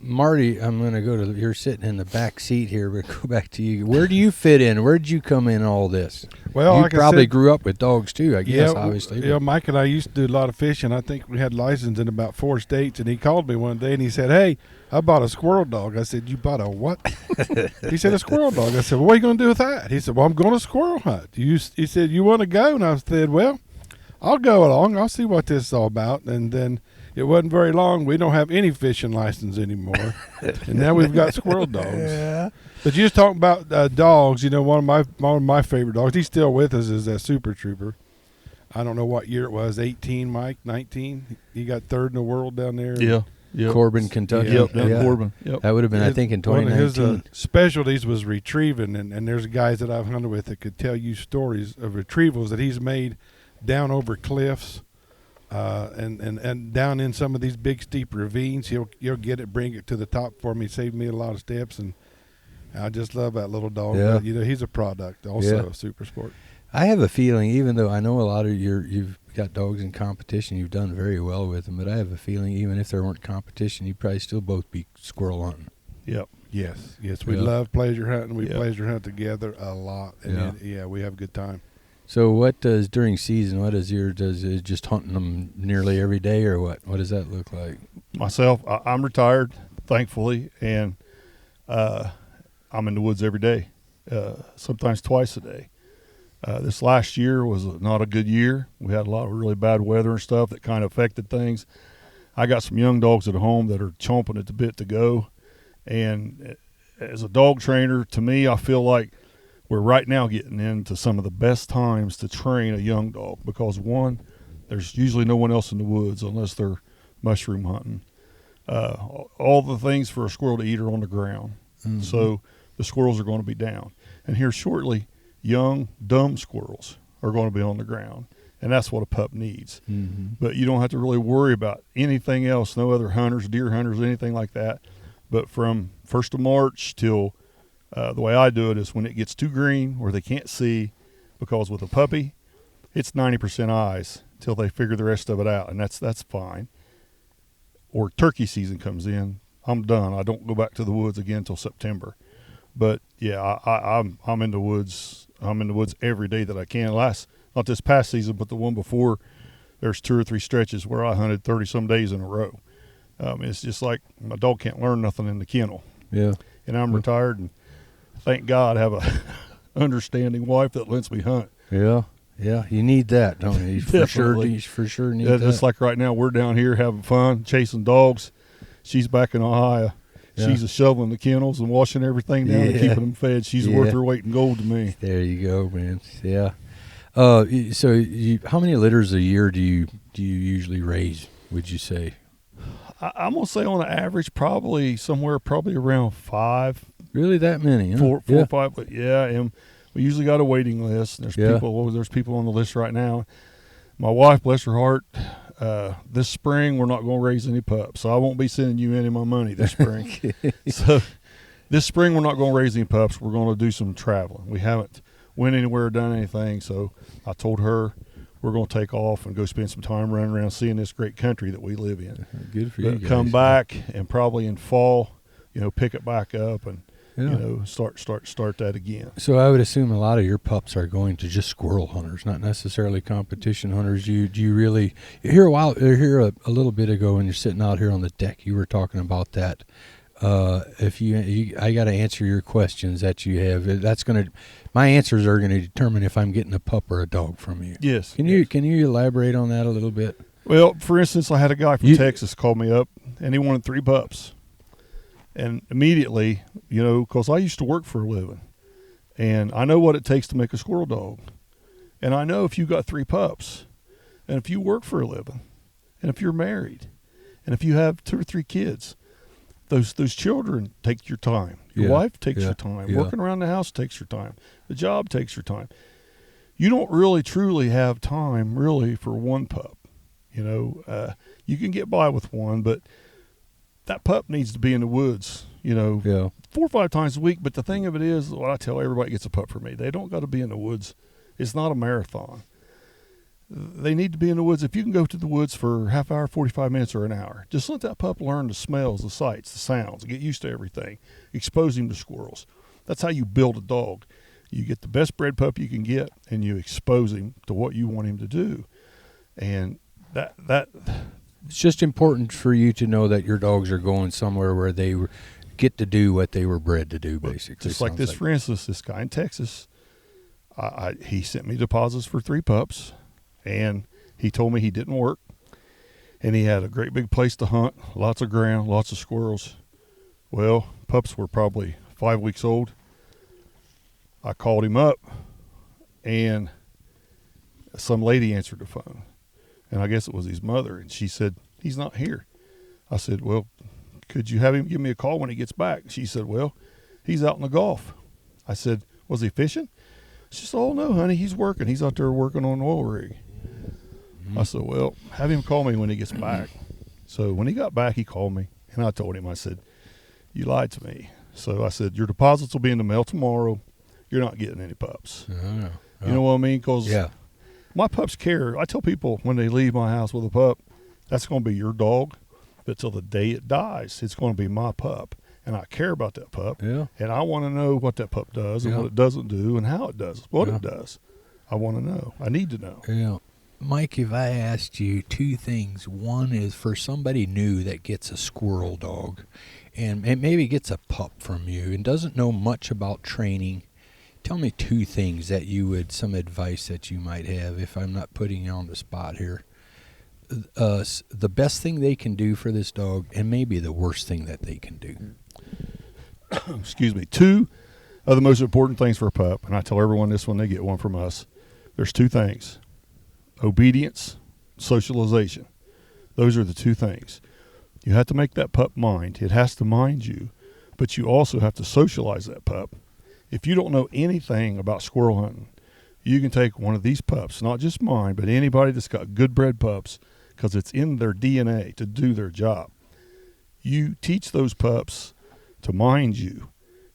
Marty, I'm going to go to you're sitting in the back seat here, but go back to you. Where do you fit in? Where did you come in all this? Well, you like probably I said, grew up with dogs too, I guess, yeah, obviously. Yeah, Mike and I used to do a lot of fishing. I think we had license in about 4 states, and he called me one day and he said, "Hey, I bought a squirrel dog." I said, "You bought a what?" He said, "A squirrel dog." I said, "Well, what are you going to do with that?" He said, "Well, I'm going to squirrel hunt." He said, "You want to go?" And I said, "Well, I'll go along. I'll see what this is all about." And then it wasn't very long. We don't have any fishing license anymore, and now we've got squirrel dogs. Yeah. But you just talking about dogs. You know, one of my favorite dogs. He's still with us. Is that Super Trooper. I don't know what year it was. 18, Mike, 19. He got third in the world down there. Yeah. Yep. Corbin, Kentucky. Yep, Corbin. Yep. That would have been, I think, in One of 2019. his specialties was retrieving, and there's guys that I've hunted with that could tell you stories of retrievals that he's made down over cliffs. And down in some of these big steep ravines, he'll get it, bring it to the top for me, saved me a lot of steps, and I just love that little dog. Yeah. You know, he's a product also, Yeah. Super Sport. I have a feeling, even though I know a lot of you've got dogs in competition, you've done very well with them, but I have a feeling even if there weren't competition, you'd probably still both be squirrel hunting. Yep. Yes, we Yeah. love pleasure hunting. We Yeah. pleasure hunt together a lot, and we have a good time. So what does during season? What is does it just hunting them nearly every day, or what? What does that look like? Myself, I'm retired, thankfully, and I'm in the woods every day, sometimes twice a day. This last year was not a good year. We had a lot of really bad weather and stuff that kind of affected things. I got some young dogs at home that are chomping at the bit to go, and as a dog trainer, to me, I feel like we're right now getting into some of the best times to train a young dog because, one, there's usually no one else in the woods unless they're mushroom hunting. All the things for a squirrel to eat are on the ground. Mm-hmm. So the squirrels are going to be down. And here shortly, young, dumb squirrels are going to be on the ground. And that's what a pup needs. Mm-hmm. But you don't have to really worry about anything else, no other hunters, deer hunters, anything like that. But from 1st of March till the way I do it is when it gets too green where they can't see, because with a puppy, it's 90% eyes till they figure the rest of it out, and that's fine. Or turkey season comes in, I'm done. I don't go back to the woods again until September. But yeah, I'm in the woods. I'm in the woods every day that I can. Not this past season, but the one before, there's 2 or 3 stretches where I hunted 30-some days in a row. It's just like my dog can't learn nothing in the kennel. Yeah. And I'm retired, and thank God I have a understanding wife that lets me hunt. Yeah. Yeah. You need that, don't you? You for sure Definitely. need Yeah, that. just like right now, we're down here having fun, chasing dogs, she's back in Ohio. Yeah. She's shoveling the kennels and washing everything down and keeping them fed. She's worth her weight in gold to me. There you go, man. Yeah. So how many litters a year do you usually raise, would you say? I'm going to say on average probably around 5. Really, that many? Huh? Four or 5. But yeah, and we usually got a waiting list. There's people on the list right now. My wife, bless her heart, this spring we're not going to raise any pups, so I won't be sending you any of my money this spring. So this spring we're not going to raise any pups. We're going to do some traveling. We haven't went anywhere or done anything, so I told her we're going to take off and go spend some time running around seeing this great country that we live in. Good for you guys. Come back and probably in fall, pick it back up and start that again. So I would assume a lot of your pups are going to just squirrel hunters, not necessarily competition hunters. Do you really here a little bit ago when you're sitting out here on the deck, you were talking about that. I got to answer your questions that you have. My answers are gonna determine if I'm getting a pup or a dog from you. Yes. Can you elaborate on that a little bit? Well, for instance, I had a guy from Texas call me up, and he wanted 3 pups. And immediately, because I used to work for a living, and I know what it takes to make a squirrel dog. And I know if you got 3 pups, and if you work for a living, and if you're married, and if you have 2 or 3 kids, those children take your time. Your wife takes your time. Yeah. Working around the house takes your time. The job takes your time. You don't really truly have time really for one pup. You can get by with one, but that pup needs to be in the woods, 4 or 5 times a week. But the thing of it is, what I tell everybody gets a pup from me, they don't got to be in the woods. It's not a marathon. They need to be in the woods. If you can go to the woods for half hour, 45 minutes, or an hour, just let that pup learn the smells, the sights, the sounds, get used to everything. Expose him to squirrels. That's how you build a dog. You get the best bred pup you can get, and you expose him to what you want him to do. And that it's just important for you to know that your dogs are going somewhere where they get to do what they were bred to do, basically. Just like this, for instance, this guy in Texas, he sent me deposits for 3 pups. And he told me he didn't work, and he had a great big place to hunt, lots of ground, lots of squirrels. Well, pups were probably 5 weeks old. I called him up, and some lady answered the phone, and I guess it was his mother, and she said, he's not here. I said, well, could you have him give me a call when he gets back? She said, well, he's out in the Gulf. I said, was he fishing? She said, oh, no, honey, he's working. He's out there working on an oil rig. I said, well, have him call me when he gets back. So when he got back, he called me, and I told him, I said, you lied to me. So I said, your deposits will be in the mail tomorrow. You're not getting any pups. You know what I mean? Because my pups care. I tell people when they leave my house with a pup, that's going to be your dog, but till the day it dies, it's going to be my pup. And I care about that pup, and I want to know what that pup does and what it doesn't do and how it does, what it does. I want to know. I need to know. Yeah. Mike, if I asked you 2 things, one is for somebody new that gets a squirrel dog and maybe gets a pup from you and doesn't know much about training, tell me 2 things some advice that you might have if I'm not putting you on the spot here. The best thing they can do for this dog and maybe the worst thing that they can do. Excuse me. 2 of the most important things for a pup, and I tell everyone this when they get one from us, there's 2 things. Obedience, socialization. Those are the 2 things. You have to make that pup mind. It has to mind you, but you also have to socialize that pup. If you don't know anything about squirrel hunting, you can take one of these pups, not just mine, but anybody that's got good bred pups, because it's in their DNA to do their job. You teach those pups to mind you.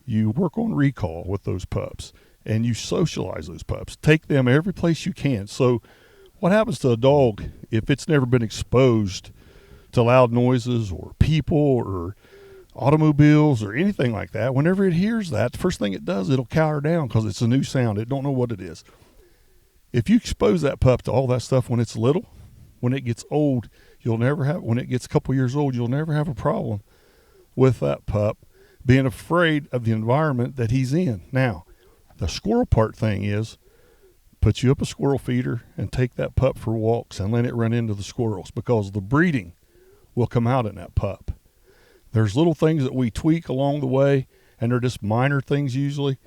You work on recall with those pups, and you socialize those pups. Take them every place you can. So what happens to a dog if it's never been exposed to loud noises or people or automobiles or anything like that? Whenever it hears that, the first thing it does, it'll cower down because it's a new sound. It don't know what it is. If you expose that pup to all that stuff when it's little, when it gets old, when it gets a couple years old, you'll never have a problem with that pup being afraid of the environment that he's in. Now, the squirrel part thing is put you up a squirrel feeder and take that pup for walks and let it run into the squirrels, because the breeding will come out in that pup. There's little things that we tweak along the way, and they're just minor things usually,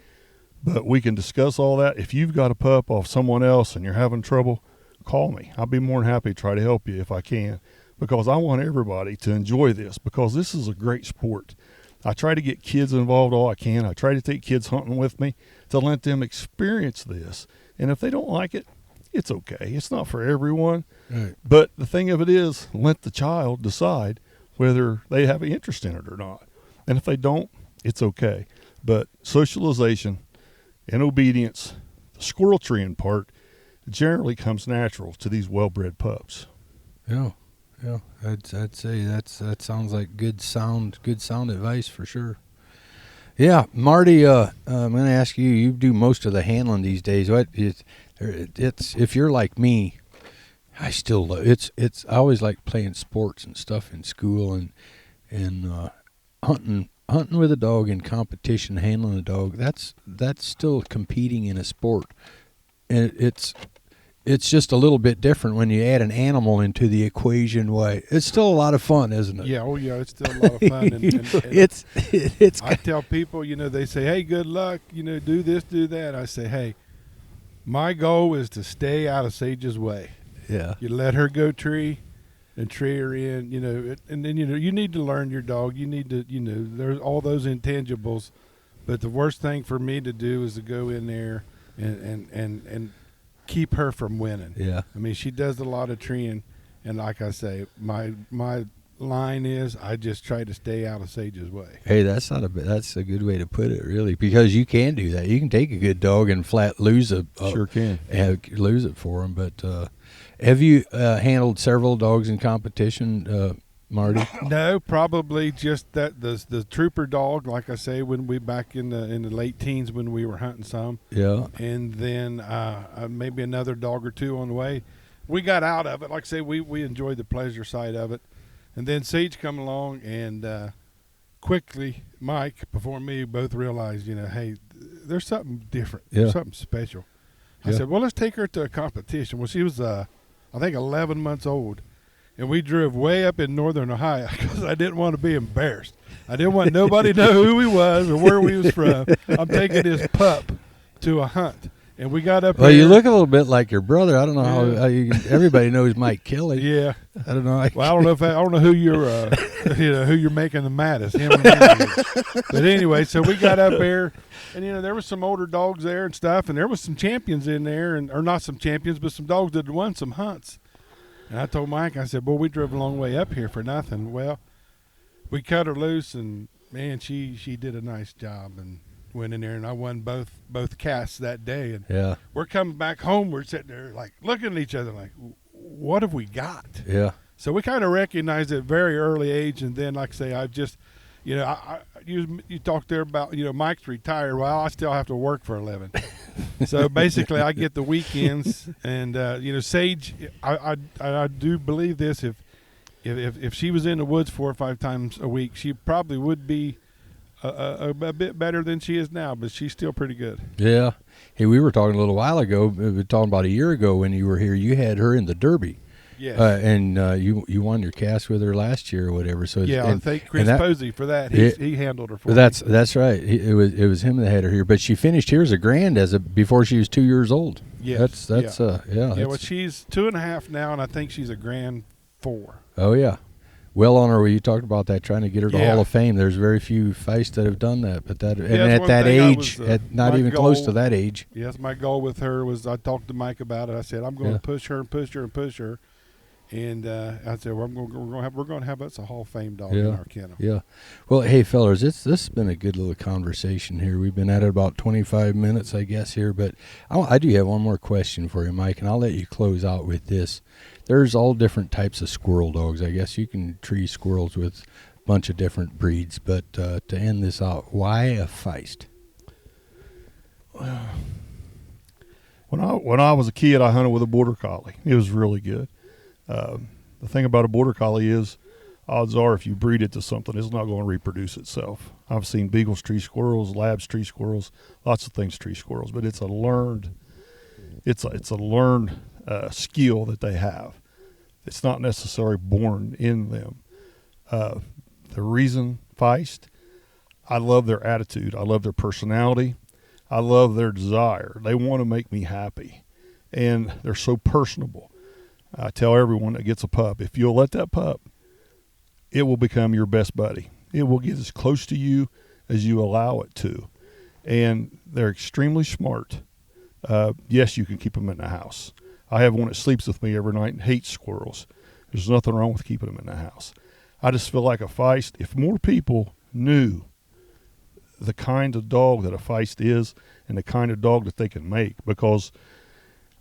but we can discuss all that. If you've got a pup off someone else and you're having trouble, call me. I'll be more than happy to try to help you if I can, because I want everybody to enjoy this, because this is a great sport. I try to get kids involved all I can. I try to take kids hunting with me to let them experience this. And if they don't like it, it's okay. It's not for everyone. Right. But the thing of it is, let the child decide whether they have an interest in it or not. And if they don't, it's okay. But socialization and obedience, the squirrel treeing part, generally comes natural to these well-bred pups. Yeah. I'd say that sounds like good sound advice for sure. Yeah, Marty, I'm going to ask you. You do most of the handling these days. It's if you're like me, I still love it's. I always like playing sports and stuff in school and hunting with a dog in competition, handling a dog. That's still competing in a sport, and it's just a little bit different when you add an animal into the equation. Why, it's still a lot of fun, isn't it? Yeah, it's still a lot of fun. And It's. I tell people, they say, hey, good luck, do this, do that. I say, hey, my goal is to stay out of Sage's way. Yeah. You let her go tree and tree her in, and then, you need to learn your dog. You need to, there's all those intangibles. But the worst thing for me to do is to go in there and keep her from winning. Yeah. I mean, she does a lot of treeing, and like I say, my line is I just try to stay out of Sage's way. Hey, that's a good way to put it, really, because you can do that. You can take a good dog and flat lose Sure can. lose it for him. But have you handled several dogs in competition, Marty? No, probably just that the trooper dog, like I say, when we back in the late teens when we were hunting some. Yeah. And then maybe another dog or two on the way. We got out of it. Like I say, we enjoyed the pleasure side of it. And then Sage come along, and quickly Mike, before me, both realized, hey, there's something different. Yeah. There's something special. I Yeah. said, well, let's take her to a competition. Well, she was, I think, 11 months old. And we drove way up in northern Ohio because I didn't want to be embarrassed. I didn't want nobody to know who he was or where we was from. I'm taking this pup to a hunt. And we got up Well, there. you look a little bit like your brother. I don't know how you can, everybody knows Mike Kelly. Yeah. I don't know. Well, I don't know who you're, who you're making the maddest, him or me. But anyway, so we got up there, and there was some older dogs there and stuff, and there was some champions in there, or not some champions, but some dogs that had won some hunts. And I told Mike, I said, boy, we drove a long way up here for nothing. Well, we cut her loose, and man, she did a nice job and went in there, and I won both casts that day. And Yeah. we're coming back home. We're sitting there like looking at each other like, what have we got? Yeah. So we kind of recognized it at a very early age, and then, like I say, I've just, you talked there about, Mike's retired. Well, I still have to work for a living. So basically, I get the weekends, and Sage, I do believe this. If she was in the woods 4 or 5 times a week, she probably would be a bit better than she is now, but she's still pretty good. Yeah. Hey, we were talking a little while ago. We were talking about a year ago when you were here. You had her in the Derby. Yes. And you won your cast with her last year or whatever. So Yeah, I thank Chris Posey for that. He handled her for me. That's right. It was him that had her here. But she finished here as a grand before she was 2 years old. Yes. That's yeah. Well, she's 2.5 now, and I think she's a grand 4. Oh yeah. Well on her way. You talked about that, trying to get her to Yeah. Hall of Fame. There's very few Feists that have done that, but that's at one that thing age, not my even close goal- to that age. Yes, my goal with her was, I talked to Mike about it. I said, I'm going Yeah. to push her and push her and push her. And I said, well, we're going to have us a Hall of Fame dog in our kennel. Yeah. Well, hey, fellas, this has been a good little conversation here. We've been at it about 25 minutes, I guess, here. But I do have one more question for you, Mike, and I'll let you close out with this. There's all different types of squirrel dogs. I guess you can tree squirrels with a bunch of different breeds. But to end this out, why a Feist? When I was a kid, I hunted with a border collie. It was really good. The thing about a border collie is, odds are if you breed it to something, it's not going to reproduce itself. I've seen beagles tree squirrels, labs tree squirrels, lots of things tree squirrels, but it's a learned skill that they have. It's not necessarily born in them. the reason Feist, I love their attitude. I love their personality. I love their desire. They want to make me happy, and they're so personable. I tell everyone that gets a pup, if you'll let that pup, it will become your best buddy. It will get as close to you as you allow it to. And they're extremely smart. Yes, you can keep them in the house. I have one that sleeps with me every night and hates squirrels. There's nothing wrong with keeping them in the house. I just feel like a Feist, if more people knew the kind of dog that a Feist is and the kind of dog that they can make, because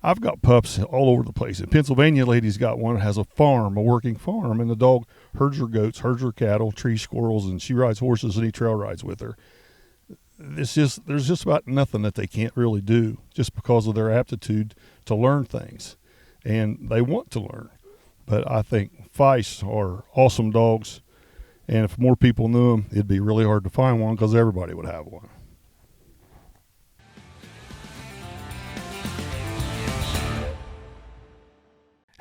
I've got pups all over the place. In Pennsylvania, lady's got one that has a farm, a working farm, and the dog herds her goats, herds her cattle, trees squirrels, and she rides horses and he trail rides with her. There's just about nothing that they can't really do just because of their aptitude to learn things, and they want to learn. But I think Feists are awesome dogs, and if more people knew them, it'd be really hard to find one because everybody would have one.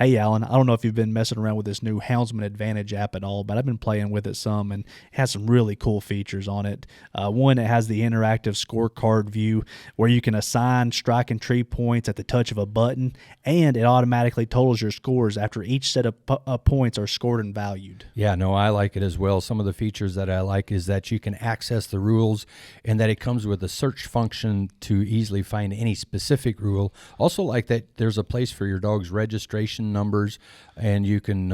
Hey, Alan, I don't know if you've been messing around with this new Houndsman Advantage app at all, but I've been playing with it some, and it has some really cool features on it. One, it has the interactive scorecard view where you can assign strike and tree points at the touch of a button, and it automatically totals your scores after each set of points are scored and valued. Yeah, no, I like it as well. Some of the features that I like is that you can access the rules and that it comes with a search function to easily find any specific rule. Also like that there's a place for your dog's registration numbers, and you can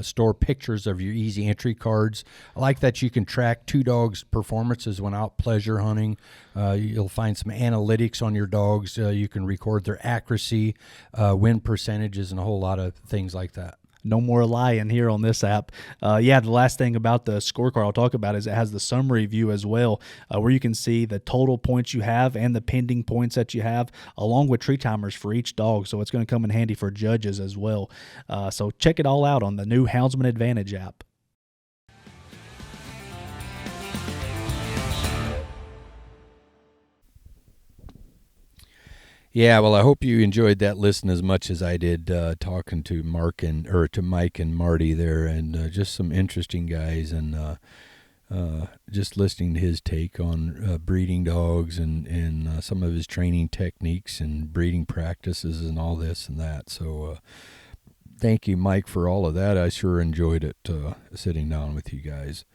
store pictures of your easy entry cards. I like that you can track two dogs' performances when out pleasure hunting. You'll find some analytics on your dogs. You can record their accuracy, win percentages, and a whole lot of things like that. No more lying here on this app. The last thing about the scorecard I'll talk about is it has the summary view as well, where you can see the total points you have and the pending points that you have, along with tree timers for each dog. So it's going to come in handy for judges as well. So check it all out on the new Houndsman Advantage app. Yeah, well, I hope you enjoyed that listen as much as I did talking to Mike and Marty there, and just some interesting guys, and just listening to his take on breeding dogs and some of his training techniques and breeding practices and all this and that. So thank you, Mike, for all of that. I sure enjoyed it sitting down with you guys.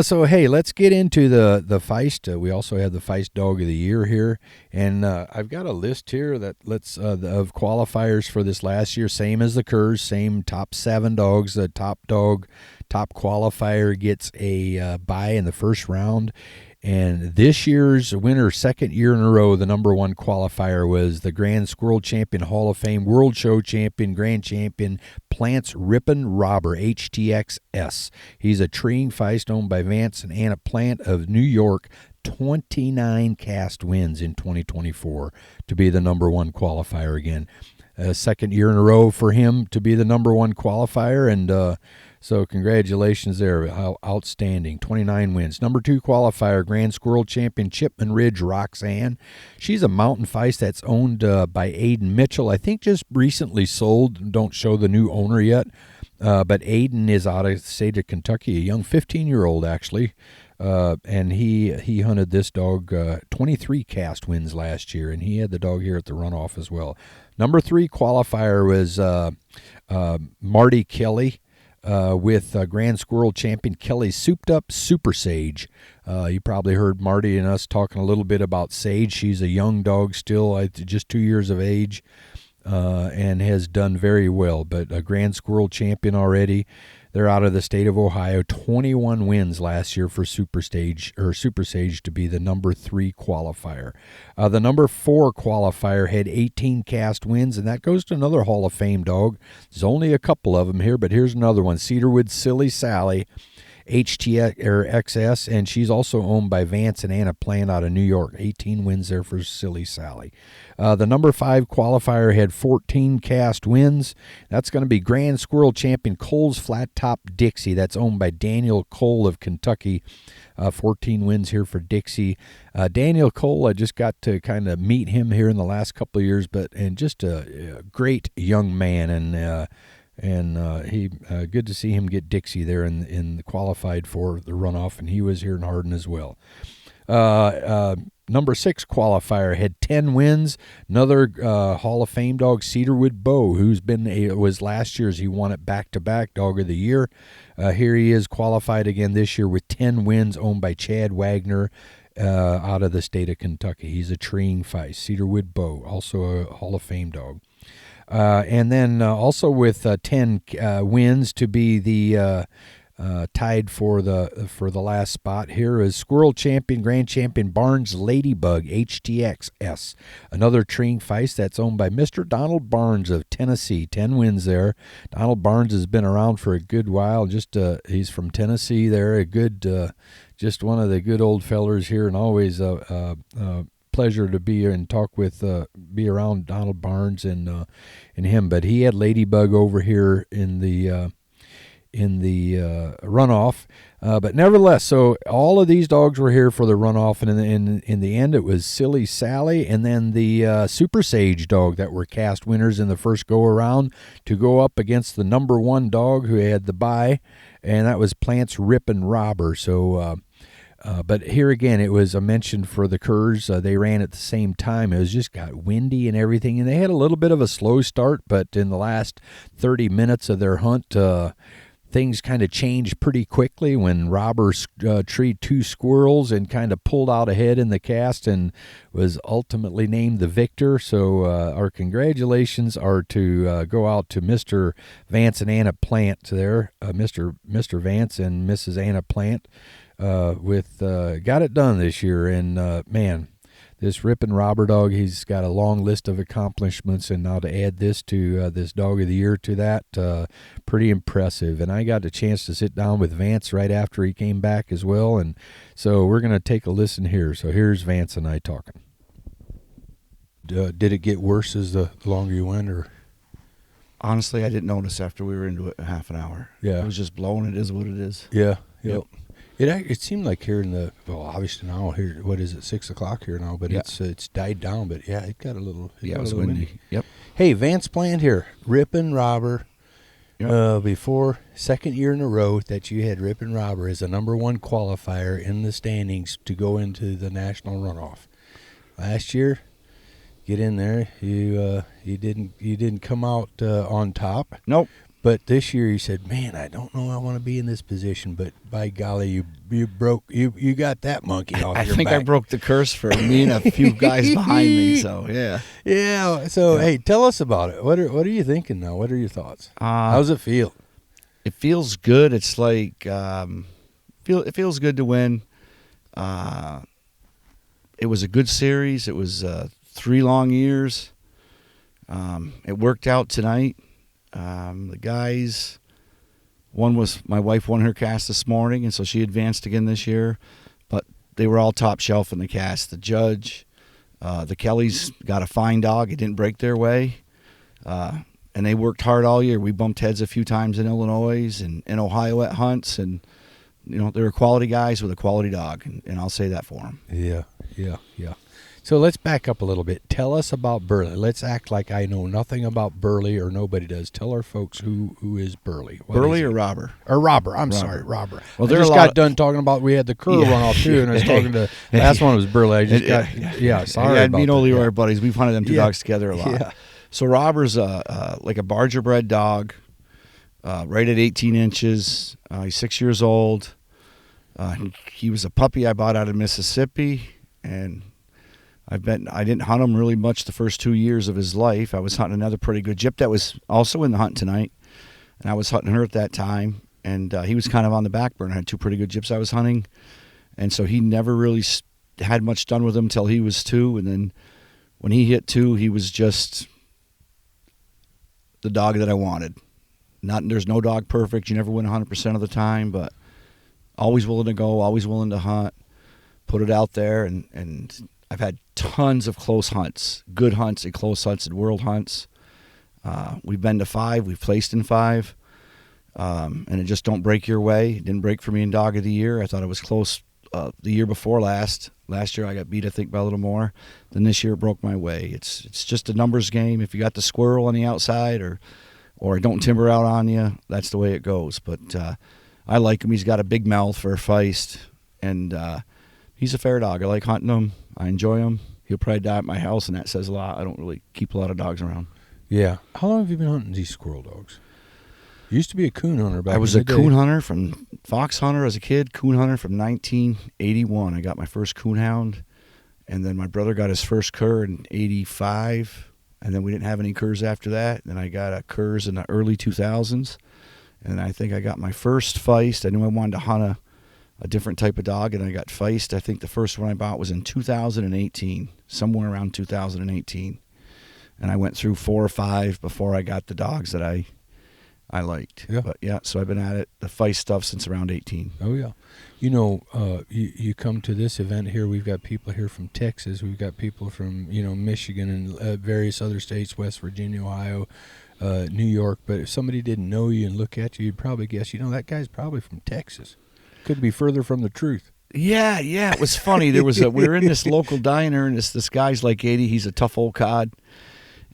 So, hey, let's get into the Feist. We also have the Feist Dog of the Year here, and I've got a list here that of qualifiers for this last year, same as the Curs, same top 7 dogs. The top qualifier gets a bye in the first round. And this year's winner, second year in a row, the number 1 qualifier was the Grand Squirrel Champion, Hall of Fame, World Show Champion, Grand Champion, Plant's Rippin' Robber, HTXS. He's a treeing Feist owned by Vance and Anna Plant of New York. 29 cast wins in 2024 to be the number 1 qualifier again. Second year in a row for him to be the number 1 qualifier, and so congratulations there. Outstanding. 29 wins. Number 2 qualifier, Grand Squirrel Champion, Chipman Ridge, Roxanne. She's a mountain Feist that's owned by Aiden Mitchell. I think just recently sold. Don't show the new owner yet. But Aiden is out of the state of Kentucky, a young 15-year-old actually. And he hunted this dog 23 cast wins last year, and he had the dog here at the runoff as well. Number 3 qualifier was Marty Kelly. With Grand Squirrel Champion Kelly's Souped Up Super Sage. You probably heard Marty and us talking a little bit about Sage. She's a young dog still, just 2 years of age, and has done very well. But a Grand Squirrel Champion already. They're out of the state of Ohio. 21 wins last year for Super Sage to be the number 3 qualifier. The number 4 qualifier had 18 cast wins, and that goes to another Hall of Fame dog. There's only a couple of them here, but here's another one. Cedarwood Silly Sally, HTXS, and she's also owned by Vance and Anna Plant out of New York. 18 wins there for Silly Sally. The number 5 qualifier had 14 cast wins. That's going to be Grand Squirrel Champion Cole's Flat Top Dixie. That's owned by Daniel Cole of Kentucky. 14 wins here for Dixie. Daniel Cole, I just got to kind of meet him here in the last couple of years, and just a great young man, and and he good to see him get Dixie there in the qualified for the runoff, and he was here in Hardin as well. Number 6 qualifier had 10 wins. Another Hall of Fame dog, Cedarwood Beau, who's was last year's. He won it back-to-back Dog of the Year. Here he is qualified again this year with 10 wins, owned by Chad Wagner out of the state of Kentucky. He's a treeing feist. Cedarwood Beau, also a Hall of Fame dog. And then also with 10 wins to be the tied for the last spot here is Squirrel champion, grand champion Barnes Ladybug HTXS, another treeing feist that's owned by Mr. Donald Barnes of Tennessee. 10 wins there. Donald Barnes has been around for a good while. Just he's from Tennessee there, a good, just one of the good old fellers here, and always pleasure to be here and talk with, be around Donald Barnes and him. But he had Ladybug over here in the runoff, but nevertheless, so all of these dogs were here for the runoff, and in the end it was Silly Sally and then the Super Sage dog that were cast winners in the first go around to go up against the number 1 dog who had the bye, and that was Plant's Rippin' Robber. So but here again, it was a mention for the curs. They ran at the same time. It was just got windy and everything, and they had a little bit of a slow start, but in the last 30 minutes of their hunt, things kind of changed pretty quickly when Robber treed 2 squirrels and kind of pulled out ahead in the cast and was ultimately named the victor. So our congratulations are to go out to Mr. Vance and Anna Plant there, Mr. Vance and Mrs. Anna Plant, got it done this year. And man, this Rippin' Robber dog, he's got a long list of accomplishments, and now to add this to this Dog of the Year to that, pretty impressive. And I got a chance to sit down with Vance right after he came back as well, and so we're going to take a listen here. So here's Vance and I talking. Did it get worse as the longer you went, or? Honestly, I didn't notice after we were into it a half an hour. Yeah. It was just blowing. It is what it is. Yeah. Yep. It seemed like here obviously now here, what is it, 6 o'clock here now, but it's died down, but yeah, it got a little, it was windy. Yep. Hey, Vance Plant here, Rippin' Robber. Yep. Before second year in a row that you had Rippin' Robber as a number 1 qualifier in the standings to go into the national runoff. Last year, get in there, you didn't come out on top. Nope. But this year you said, man, I don't know I want to be in this position, but by golly, you got that monkey off your back. I think I broke the curse for me and a few guys behind me, so yeah. Yeah, so hey, tell us about it. What are you thinking now? What are your thoughts? How's it feel? It feels good. It's like it feels good to win. It was a good series. It was 3 long years. It worked out tonight. The guys, my wife won her cast this morning, and so she advanced again this year, but they were all top shelf in the cast. The judge, the Kellys got a fine dog. It didn't break their way, and they worked hard all year. We bumped heads a few times in Illinois and in Ohio at hunts, and they were quality guys with a quality dog, and I'll say that for them. Yeah. So let's back up a little bit. Tell us about Burley. Let's act like I know nothing about Burley or nobody does. Tell our folks who is Burley. Burley or Robber? Or Robber. Sorry, Robber. Well, I just got done talking about we had the cur runoff too, and I was talking to last one was Burley. I just got sorry about me and Oli that. are our buddies. We've hunted them 2 dogs together a lot. Yeah. So Robber's like a Barger bred dog, right at 18 inches. He's 6 years old. He was a puppy I bought out of Mississippi, and I didn't hunt him really much the first 2 years of his life. I was hunting another pretty good gyp that was also in the hunt tonight, and I was hunting her at that time, and he was kind of on the back burner. I had 2 pretty good gyps I was hunting, and so he never really had much done with him until he was 2, and then when he hit 2, he was just the dog that I wanted. There's no dog perfect. You never win 100% of the time, but always willing to go, always willing to hunt, put it out there, and I've had tons of close hunts, good hunts and close hunts and world hunts. We've been to 5. We've placed in 5. And it just don't break your way. It didn't break for me in Dog of the Year. I thought it was close the year before last. Last year I got beat, I think, by a little more. Then this year it broke my way. It's just a numbers game. If you got the Squirrel on the outside or or I don't timber out on you. That's the way it goes. But I like him. He's got a big mouth for a Feist, and he's a fair dog. I like hunting him. I enjoy him. He'll probably die at my house, and that says a lot. I don't really keep a lot of dogs around. Yeah. How long have you been hunting these squirrel dogs? You used to be a coon hunter back I was in a the coon day. hunter from fox hunter as a kid, coon hunter from 1981. I got my first coonhound, and then my brother got his first cur in 85, and then we didn't have any curs after that. Then I got a curs in the early 2000s, and I think I got my first Feist. I knew I wanted to hunt a different type of dog, and I got Feist. I think the first one I bought was in 2018, somewhere around 2018. And I went through 4 or 5 before I got the dogs that I liked. Yeah. But yeah, so I've been at it, the Feist stuff, since around 18. Oh, yeah. You know, you come to this event here, we've got people here from Texas, we've got people from, Michigan and various other states, West Virginia, Ohio, New York. But if somebody didn't know you and look at you, you'd probably guess, that guy's probably from Texas. Could be further from the truth. Yeah, it was funny. We were in this local diner, and this guy's like 80. He's a tough old cod.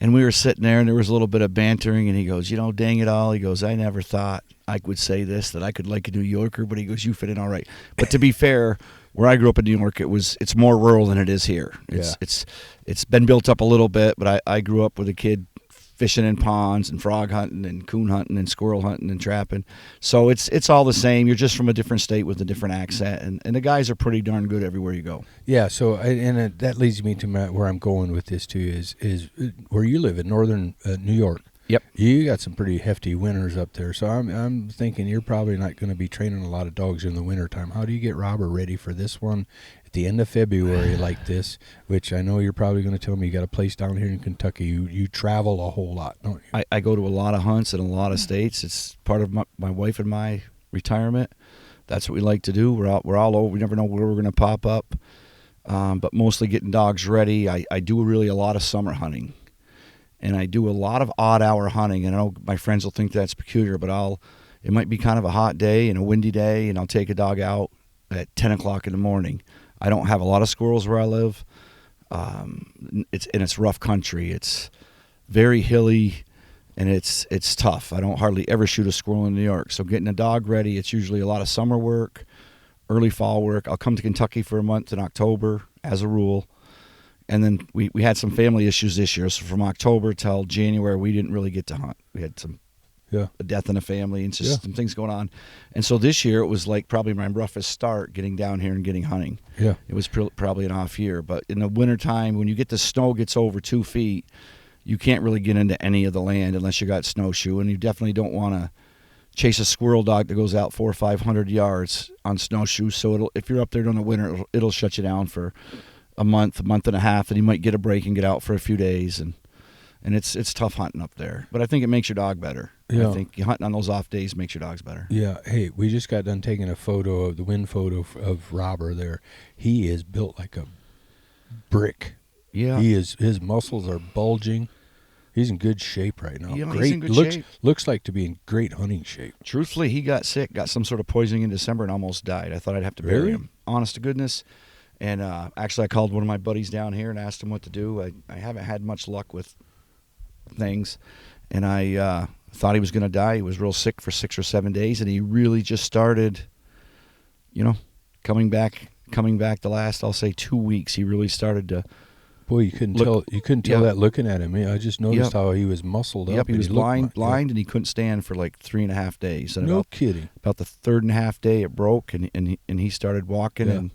And we were sitting there, and there was a little bit of bantering, and he goes, dang it all. He goes, I never thought I would say this, that I could like a New Yorker, but he goes, you fit in all right. But to be fair, where I grew up in New York, it's more rural than it is here. It's been built up a little bit, but I grew up with a kid fishing in ponds and frog hunting and coon hunting and squirrel hunting and trapping. So it's all the same. You're just from a different state with a different accent, and the guys are pretty darn good everywhere you go. Yeah, so that leads me to where I'm going with this too is where you live in northern New York. Yep. You got some pretty hefty winters up there, so I'm thinking you're probably not going to be training a lot of dogs in the wintertime. How do you get Robert ready for this one at the end of February like this, which I know you're probably going to tell me you got a place down here in Kentucky. You travel a whole lot, don't you? I go to a lot of hunts in a lot of states. It's part of my wife and my retirement. That's what we like to do. We're all over. We never know where we're going to pop up, but mostly getting dogs ready. I do really a lot of summer hunting. And I do a lot of odd hour hunting, and I know my friends will think that's peculiar, but it might be kind of a hot day and a windy day, and I'll take a dog out at 10 o'clock in the morning. I don't have a lot of squirrels where I live. It's rough country. It's very hilly, and it's tough. I don't hardly ever shoot a squirrel in New York. So getting a dog ready, it's usually a lot of summer work, early fall work. I'll come to Kentucky for a month in October, as a rule. And then we had some family issues this year. So from October till January, we didn't really get to hunt. We had a death in the family and just some things going on. And so this year it was like probably my roughest start getting down here and getting hunting. Yeah. It was probably an off year. But in the wintertime, when you get the snow gets over 2 feet, you can't really get into any of the land unless you got snowshoe. And you definitely don't want to chase a squirrel dog that goes out 400 or 500 yards on snowshoes. So if you're up there during the winter, it'll shut you down for a month and a half, and you might get a break and get out for a few days, and it's tough hunting up there. But I think it makes your dog better. Yeah. I think hunting on those off days makes your dogs better. Yeah. Hey, we just got done taking a photo of the wind photo of Robert there. He is built like a brick. Yeah. His muscles are bulging. He's in good shape right now. Yeah, great. he's in good shape. Looks like to be in great hunting shape. Truthfully, he got sick, got some sort of poisoning in December, and almost died. I thought I'd have to bury him. Honest to goodness. And actually, I called one of my buddies down here and asked him what to do. I haven't had much luck with things, and I thought he was going to die. He was real sick for 6 or 7 days, and he really just started, coming back the last, I'll say, 2 weeks. He really started to. Boy, you couldn't tell that looking at him. I just noticed how he was muscled up. Yep, he was blind, and he couldn't stand for like 3.5 days. And no kidding. About the 3.5 day, it broke, and he started walking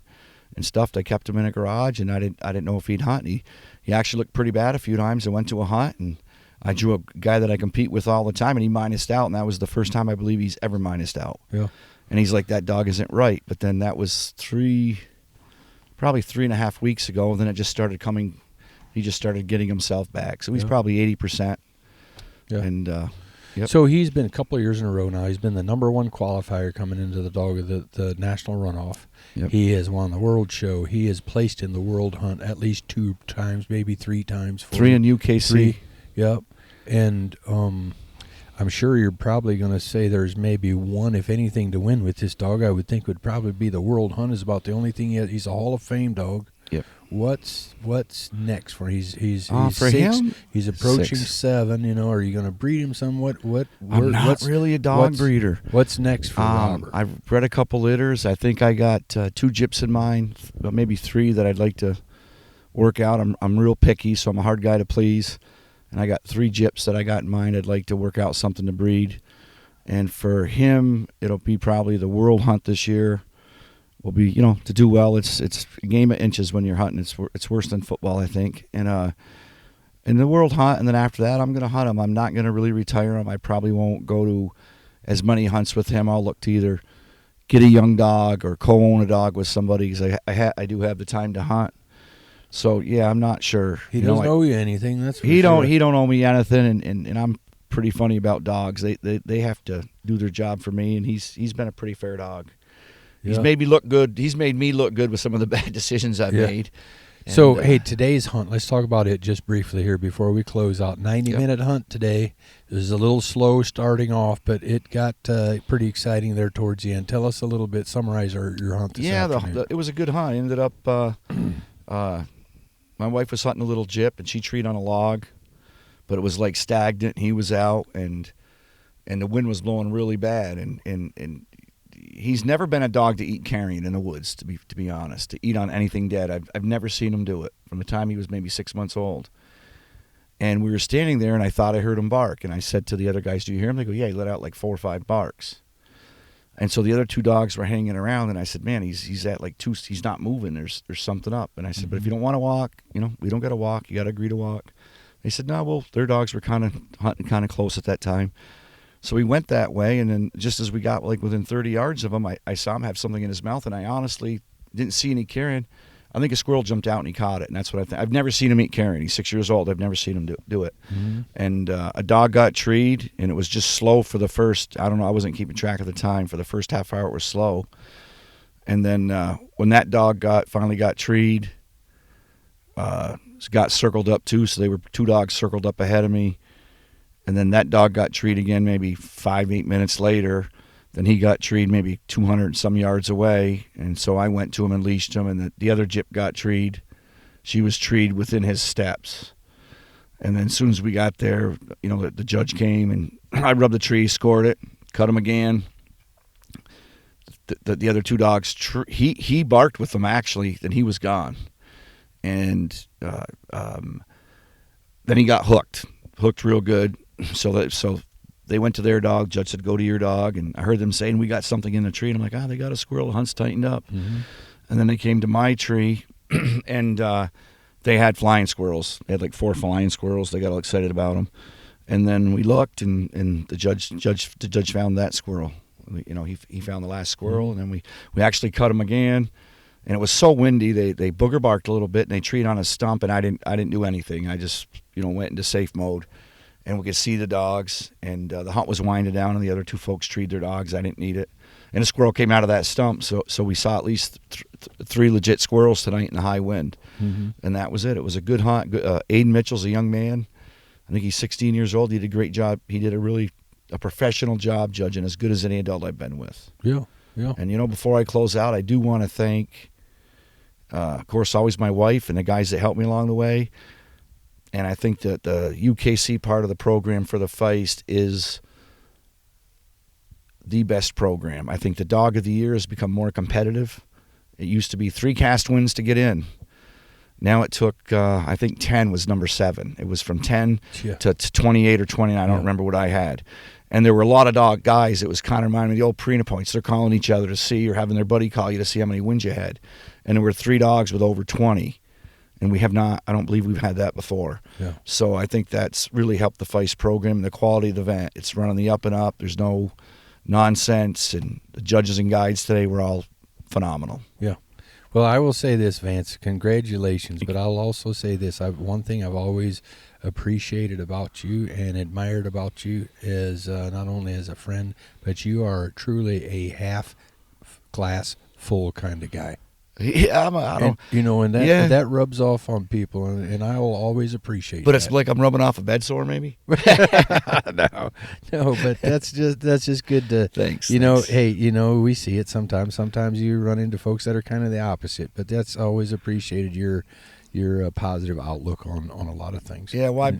and stuff. I kept him in a garage, and I didn't know if he'd hunt. He actually looked pretty bad a few times. I went to a hunt, and I drew a guy that I compete with all the time, and he minused out, and that was the first time I believe he's ever minused out. Yeah. And he's like, that dog isn't right. But then that was probably 3.5 weeks ago, and then it just started coming. He just started getting himself back. So he's probably 80%. Yeah. And yep. So he's been a couple of years in a row now. He's been the number one qualifier coming into the dog of the national runoff. Yep. He has won the world show. He is placed in the world hunt at least 2 times, maybe 3 times. 3 in UKC. 3. Yep. And I'm sure you're probably going to say there's maybe one, if anything, to win with this dog. I would think would probably be the world hunt is about the only thing. He's a Hall of Fame dog. Yep. What's next for he's for 6. him, He's approaching 6. 7. You know, are you going to breed him somewhat? I'm not really a dog breeder. What's next for Robert? I've bred a couple litters. I think I got 2 gyps in mind, maybe 3 that I'd like to work out. I'm real picky, so I'm a hard guy to please. And I got 3 gyps that I got in mind. I'd like to work out something to breed. And for him, it'll be probably the world hunt this year. Will be, to do well. It's a game of inches when you're hunting. It's worse than football, I think. And in the world hunt, and then after that, I'm going to hunt him. I'm not going to really retire him. I probably won't go to as many hunts with him. I'll look to either get a young dog or co-own a dog with somebody because I do have the time to hunt. So yeah, I'm not sure. He doesn't owe you anything. That's for he sure. don't owe me anything, and I'm pretty funny about dogs. They have to do their job for me, and he's been a pretty fair dog. He's made me look good. He's made me look good with some of the bad decisions I've made. And, so, hey, today's hunt, let's talk about it just briefly here before we close out. 90-minute hunt today. It was a little slow starting off, but it got pretty exciting there towards the end. Tell us a little bit, summarize your hunt this afternoon. It was a good hunt. I ended up, my wife was hunting a little gyp, and she treed on a log, but it was like stagnant. He was out, and the wind was blowing really bad, and he's never been a dog to eat carrion in the woods, to be honest, to eat on anything dead. I've never seen him do it from the time he was maybe 6 months old. And we were standing there, and I thought I heard him bark. And I said to the other guys, "Do you hear him?" They go, "Yeah, he let out like 4 or 5 barks." And so the other 2 dogs were hanging around, and I said, "Man, he's at like 2. He's not moving. There's something up." And I said, "But if you don't want to walk, we don't got to walk. You got to agree to walk." They said, "No, well, their dogs were kind of hunting kind of close at that time." So we went that way, and then just as we got like within 30 yards of him, I saw him have something in his mouth, and I honestly didn't see any carrion. I think a squirrel jumped out and he caught it, and that's what I think. I've never seen him eat carrion. He's 6 years old. I've never seen him do it. Mm-hmm. And a dog got treed, and it was just slow for the first, I don't know, I wasn't keeping track of the time. For the first half hour, it was slow. And then when that dog finally got treed, got circled up too, so they were 2 dogs circled up ahead of me. And then that dog got treed again maybe 5-8 minutes later. Then he got treed maybe 200 and some yards away. And so I went to him and leashed him. And the other gyp got treed. She was treed within his steps. And then as soon as we got there, the judge came, and I rubbed the tree, scored it, cut him again. The other 2 dogs, he barked with them actually, then he was gone. And then he got hooked real good. So they went to their dog. Judge said, "Go to your dog." And I heard them saying, "We got something in the tree." And I'm like, they got a squirrel. The hunt's tightened up. Mm-hmm. And then they came to my tree, and they had flying squirrels. They had like 4 flying squirrels. They got all excited about them. And then we looked, and the judge found that squirrel. He found the last squirrel, and then we actually cut him again. And it was so windy, they booger barked a little bit, and they treed on a stump, and I didn't do anything. I just went into safe mode. And we could see the dogs, and the hunt was winding down, and the other 2 folks treed their dogs. I didn't need it. And a squirrel came out of that stump, so we saw at least 3 legit squirrels tonight in the high wind. Mm-hmm. And that was it. It was a good hunt. Aiden Mitchell's a young man. I think he's 16 years old. He did a great job. He did a professional job judging, as good as any adult I've been with. Yeah. And, before I close out, I do want to thank, of course, always my wife and the guys that helped me along the way. And I think that the UKC part of the program for the Feist is the best program. I think the Dog of the Year has become more competitive. It used to be 3 cast wins to get in. Now it took, I think 10 was number 7. It was from 10 to 28 or 29. I don't remember what I had. And there were a lot of dog guys. It was kind of reminding me of the old Purina points. They're calling each other to see, or having their buddy call you to see how many wins you had. And there were 3 dogs with over 20. And we have not, I don't believe we've had that before. Yeah. So I think that's really helped the Feist program and the quality of the event. It's running the up and up. There's no nonsense. And the judges and guides today were all phenomenal. Yeah. Well, I will say this, Vance, congratulations. But I'll also say this. One thing I've always appreciated about you and admired about you is not only as a friend, but you are truly a half-glass full kind of guy. Yeah, I don't. And that Yeah. that rubs off on people, and I will always appreciate. But that. it's like I'm rubbing off a bed sore, maybe. no, but that's just good to. Thanks. Hey, we see it sometimes. Sometimes you run into folks that are kind of the opposite, but that's always appreciated. Your positive outlook on a lot of things. Yeah. Why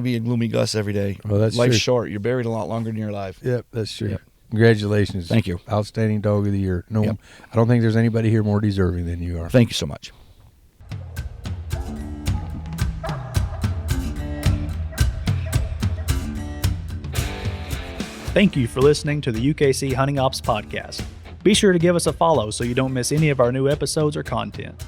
be a gloomy Gus every day? Well, that's Life's true. short. You're buried a lot longer than you're alive. Yep, that's true. Yep. Congratulations. Thank you. Outstanding dog of the year. No, Yep. I don't think there's anybody here more deserving than you are. Thank you so much. Thank you for listening to the UKC Hunting Ops Podcast. Be sure to give us a follow so you don't miss any of our new episodes or content.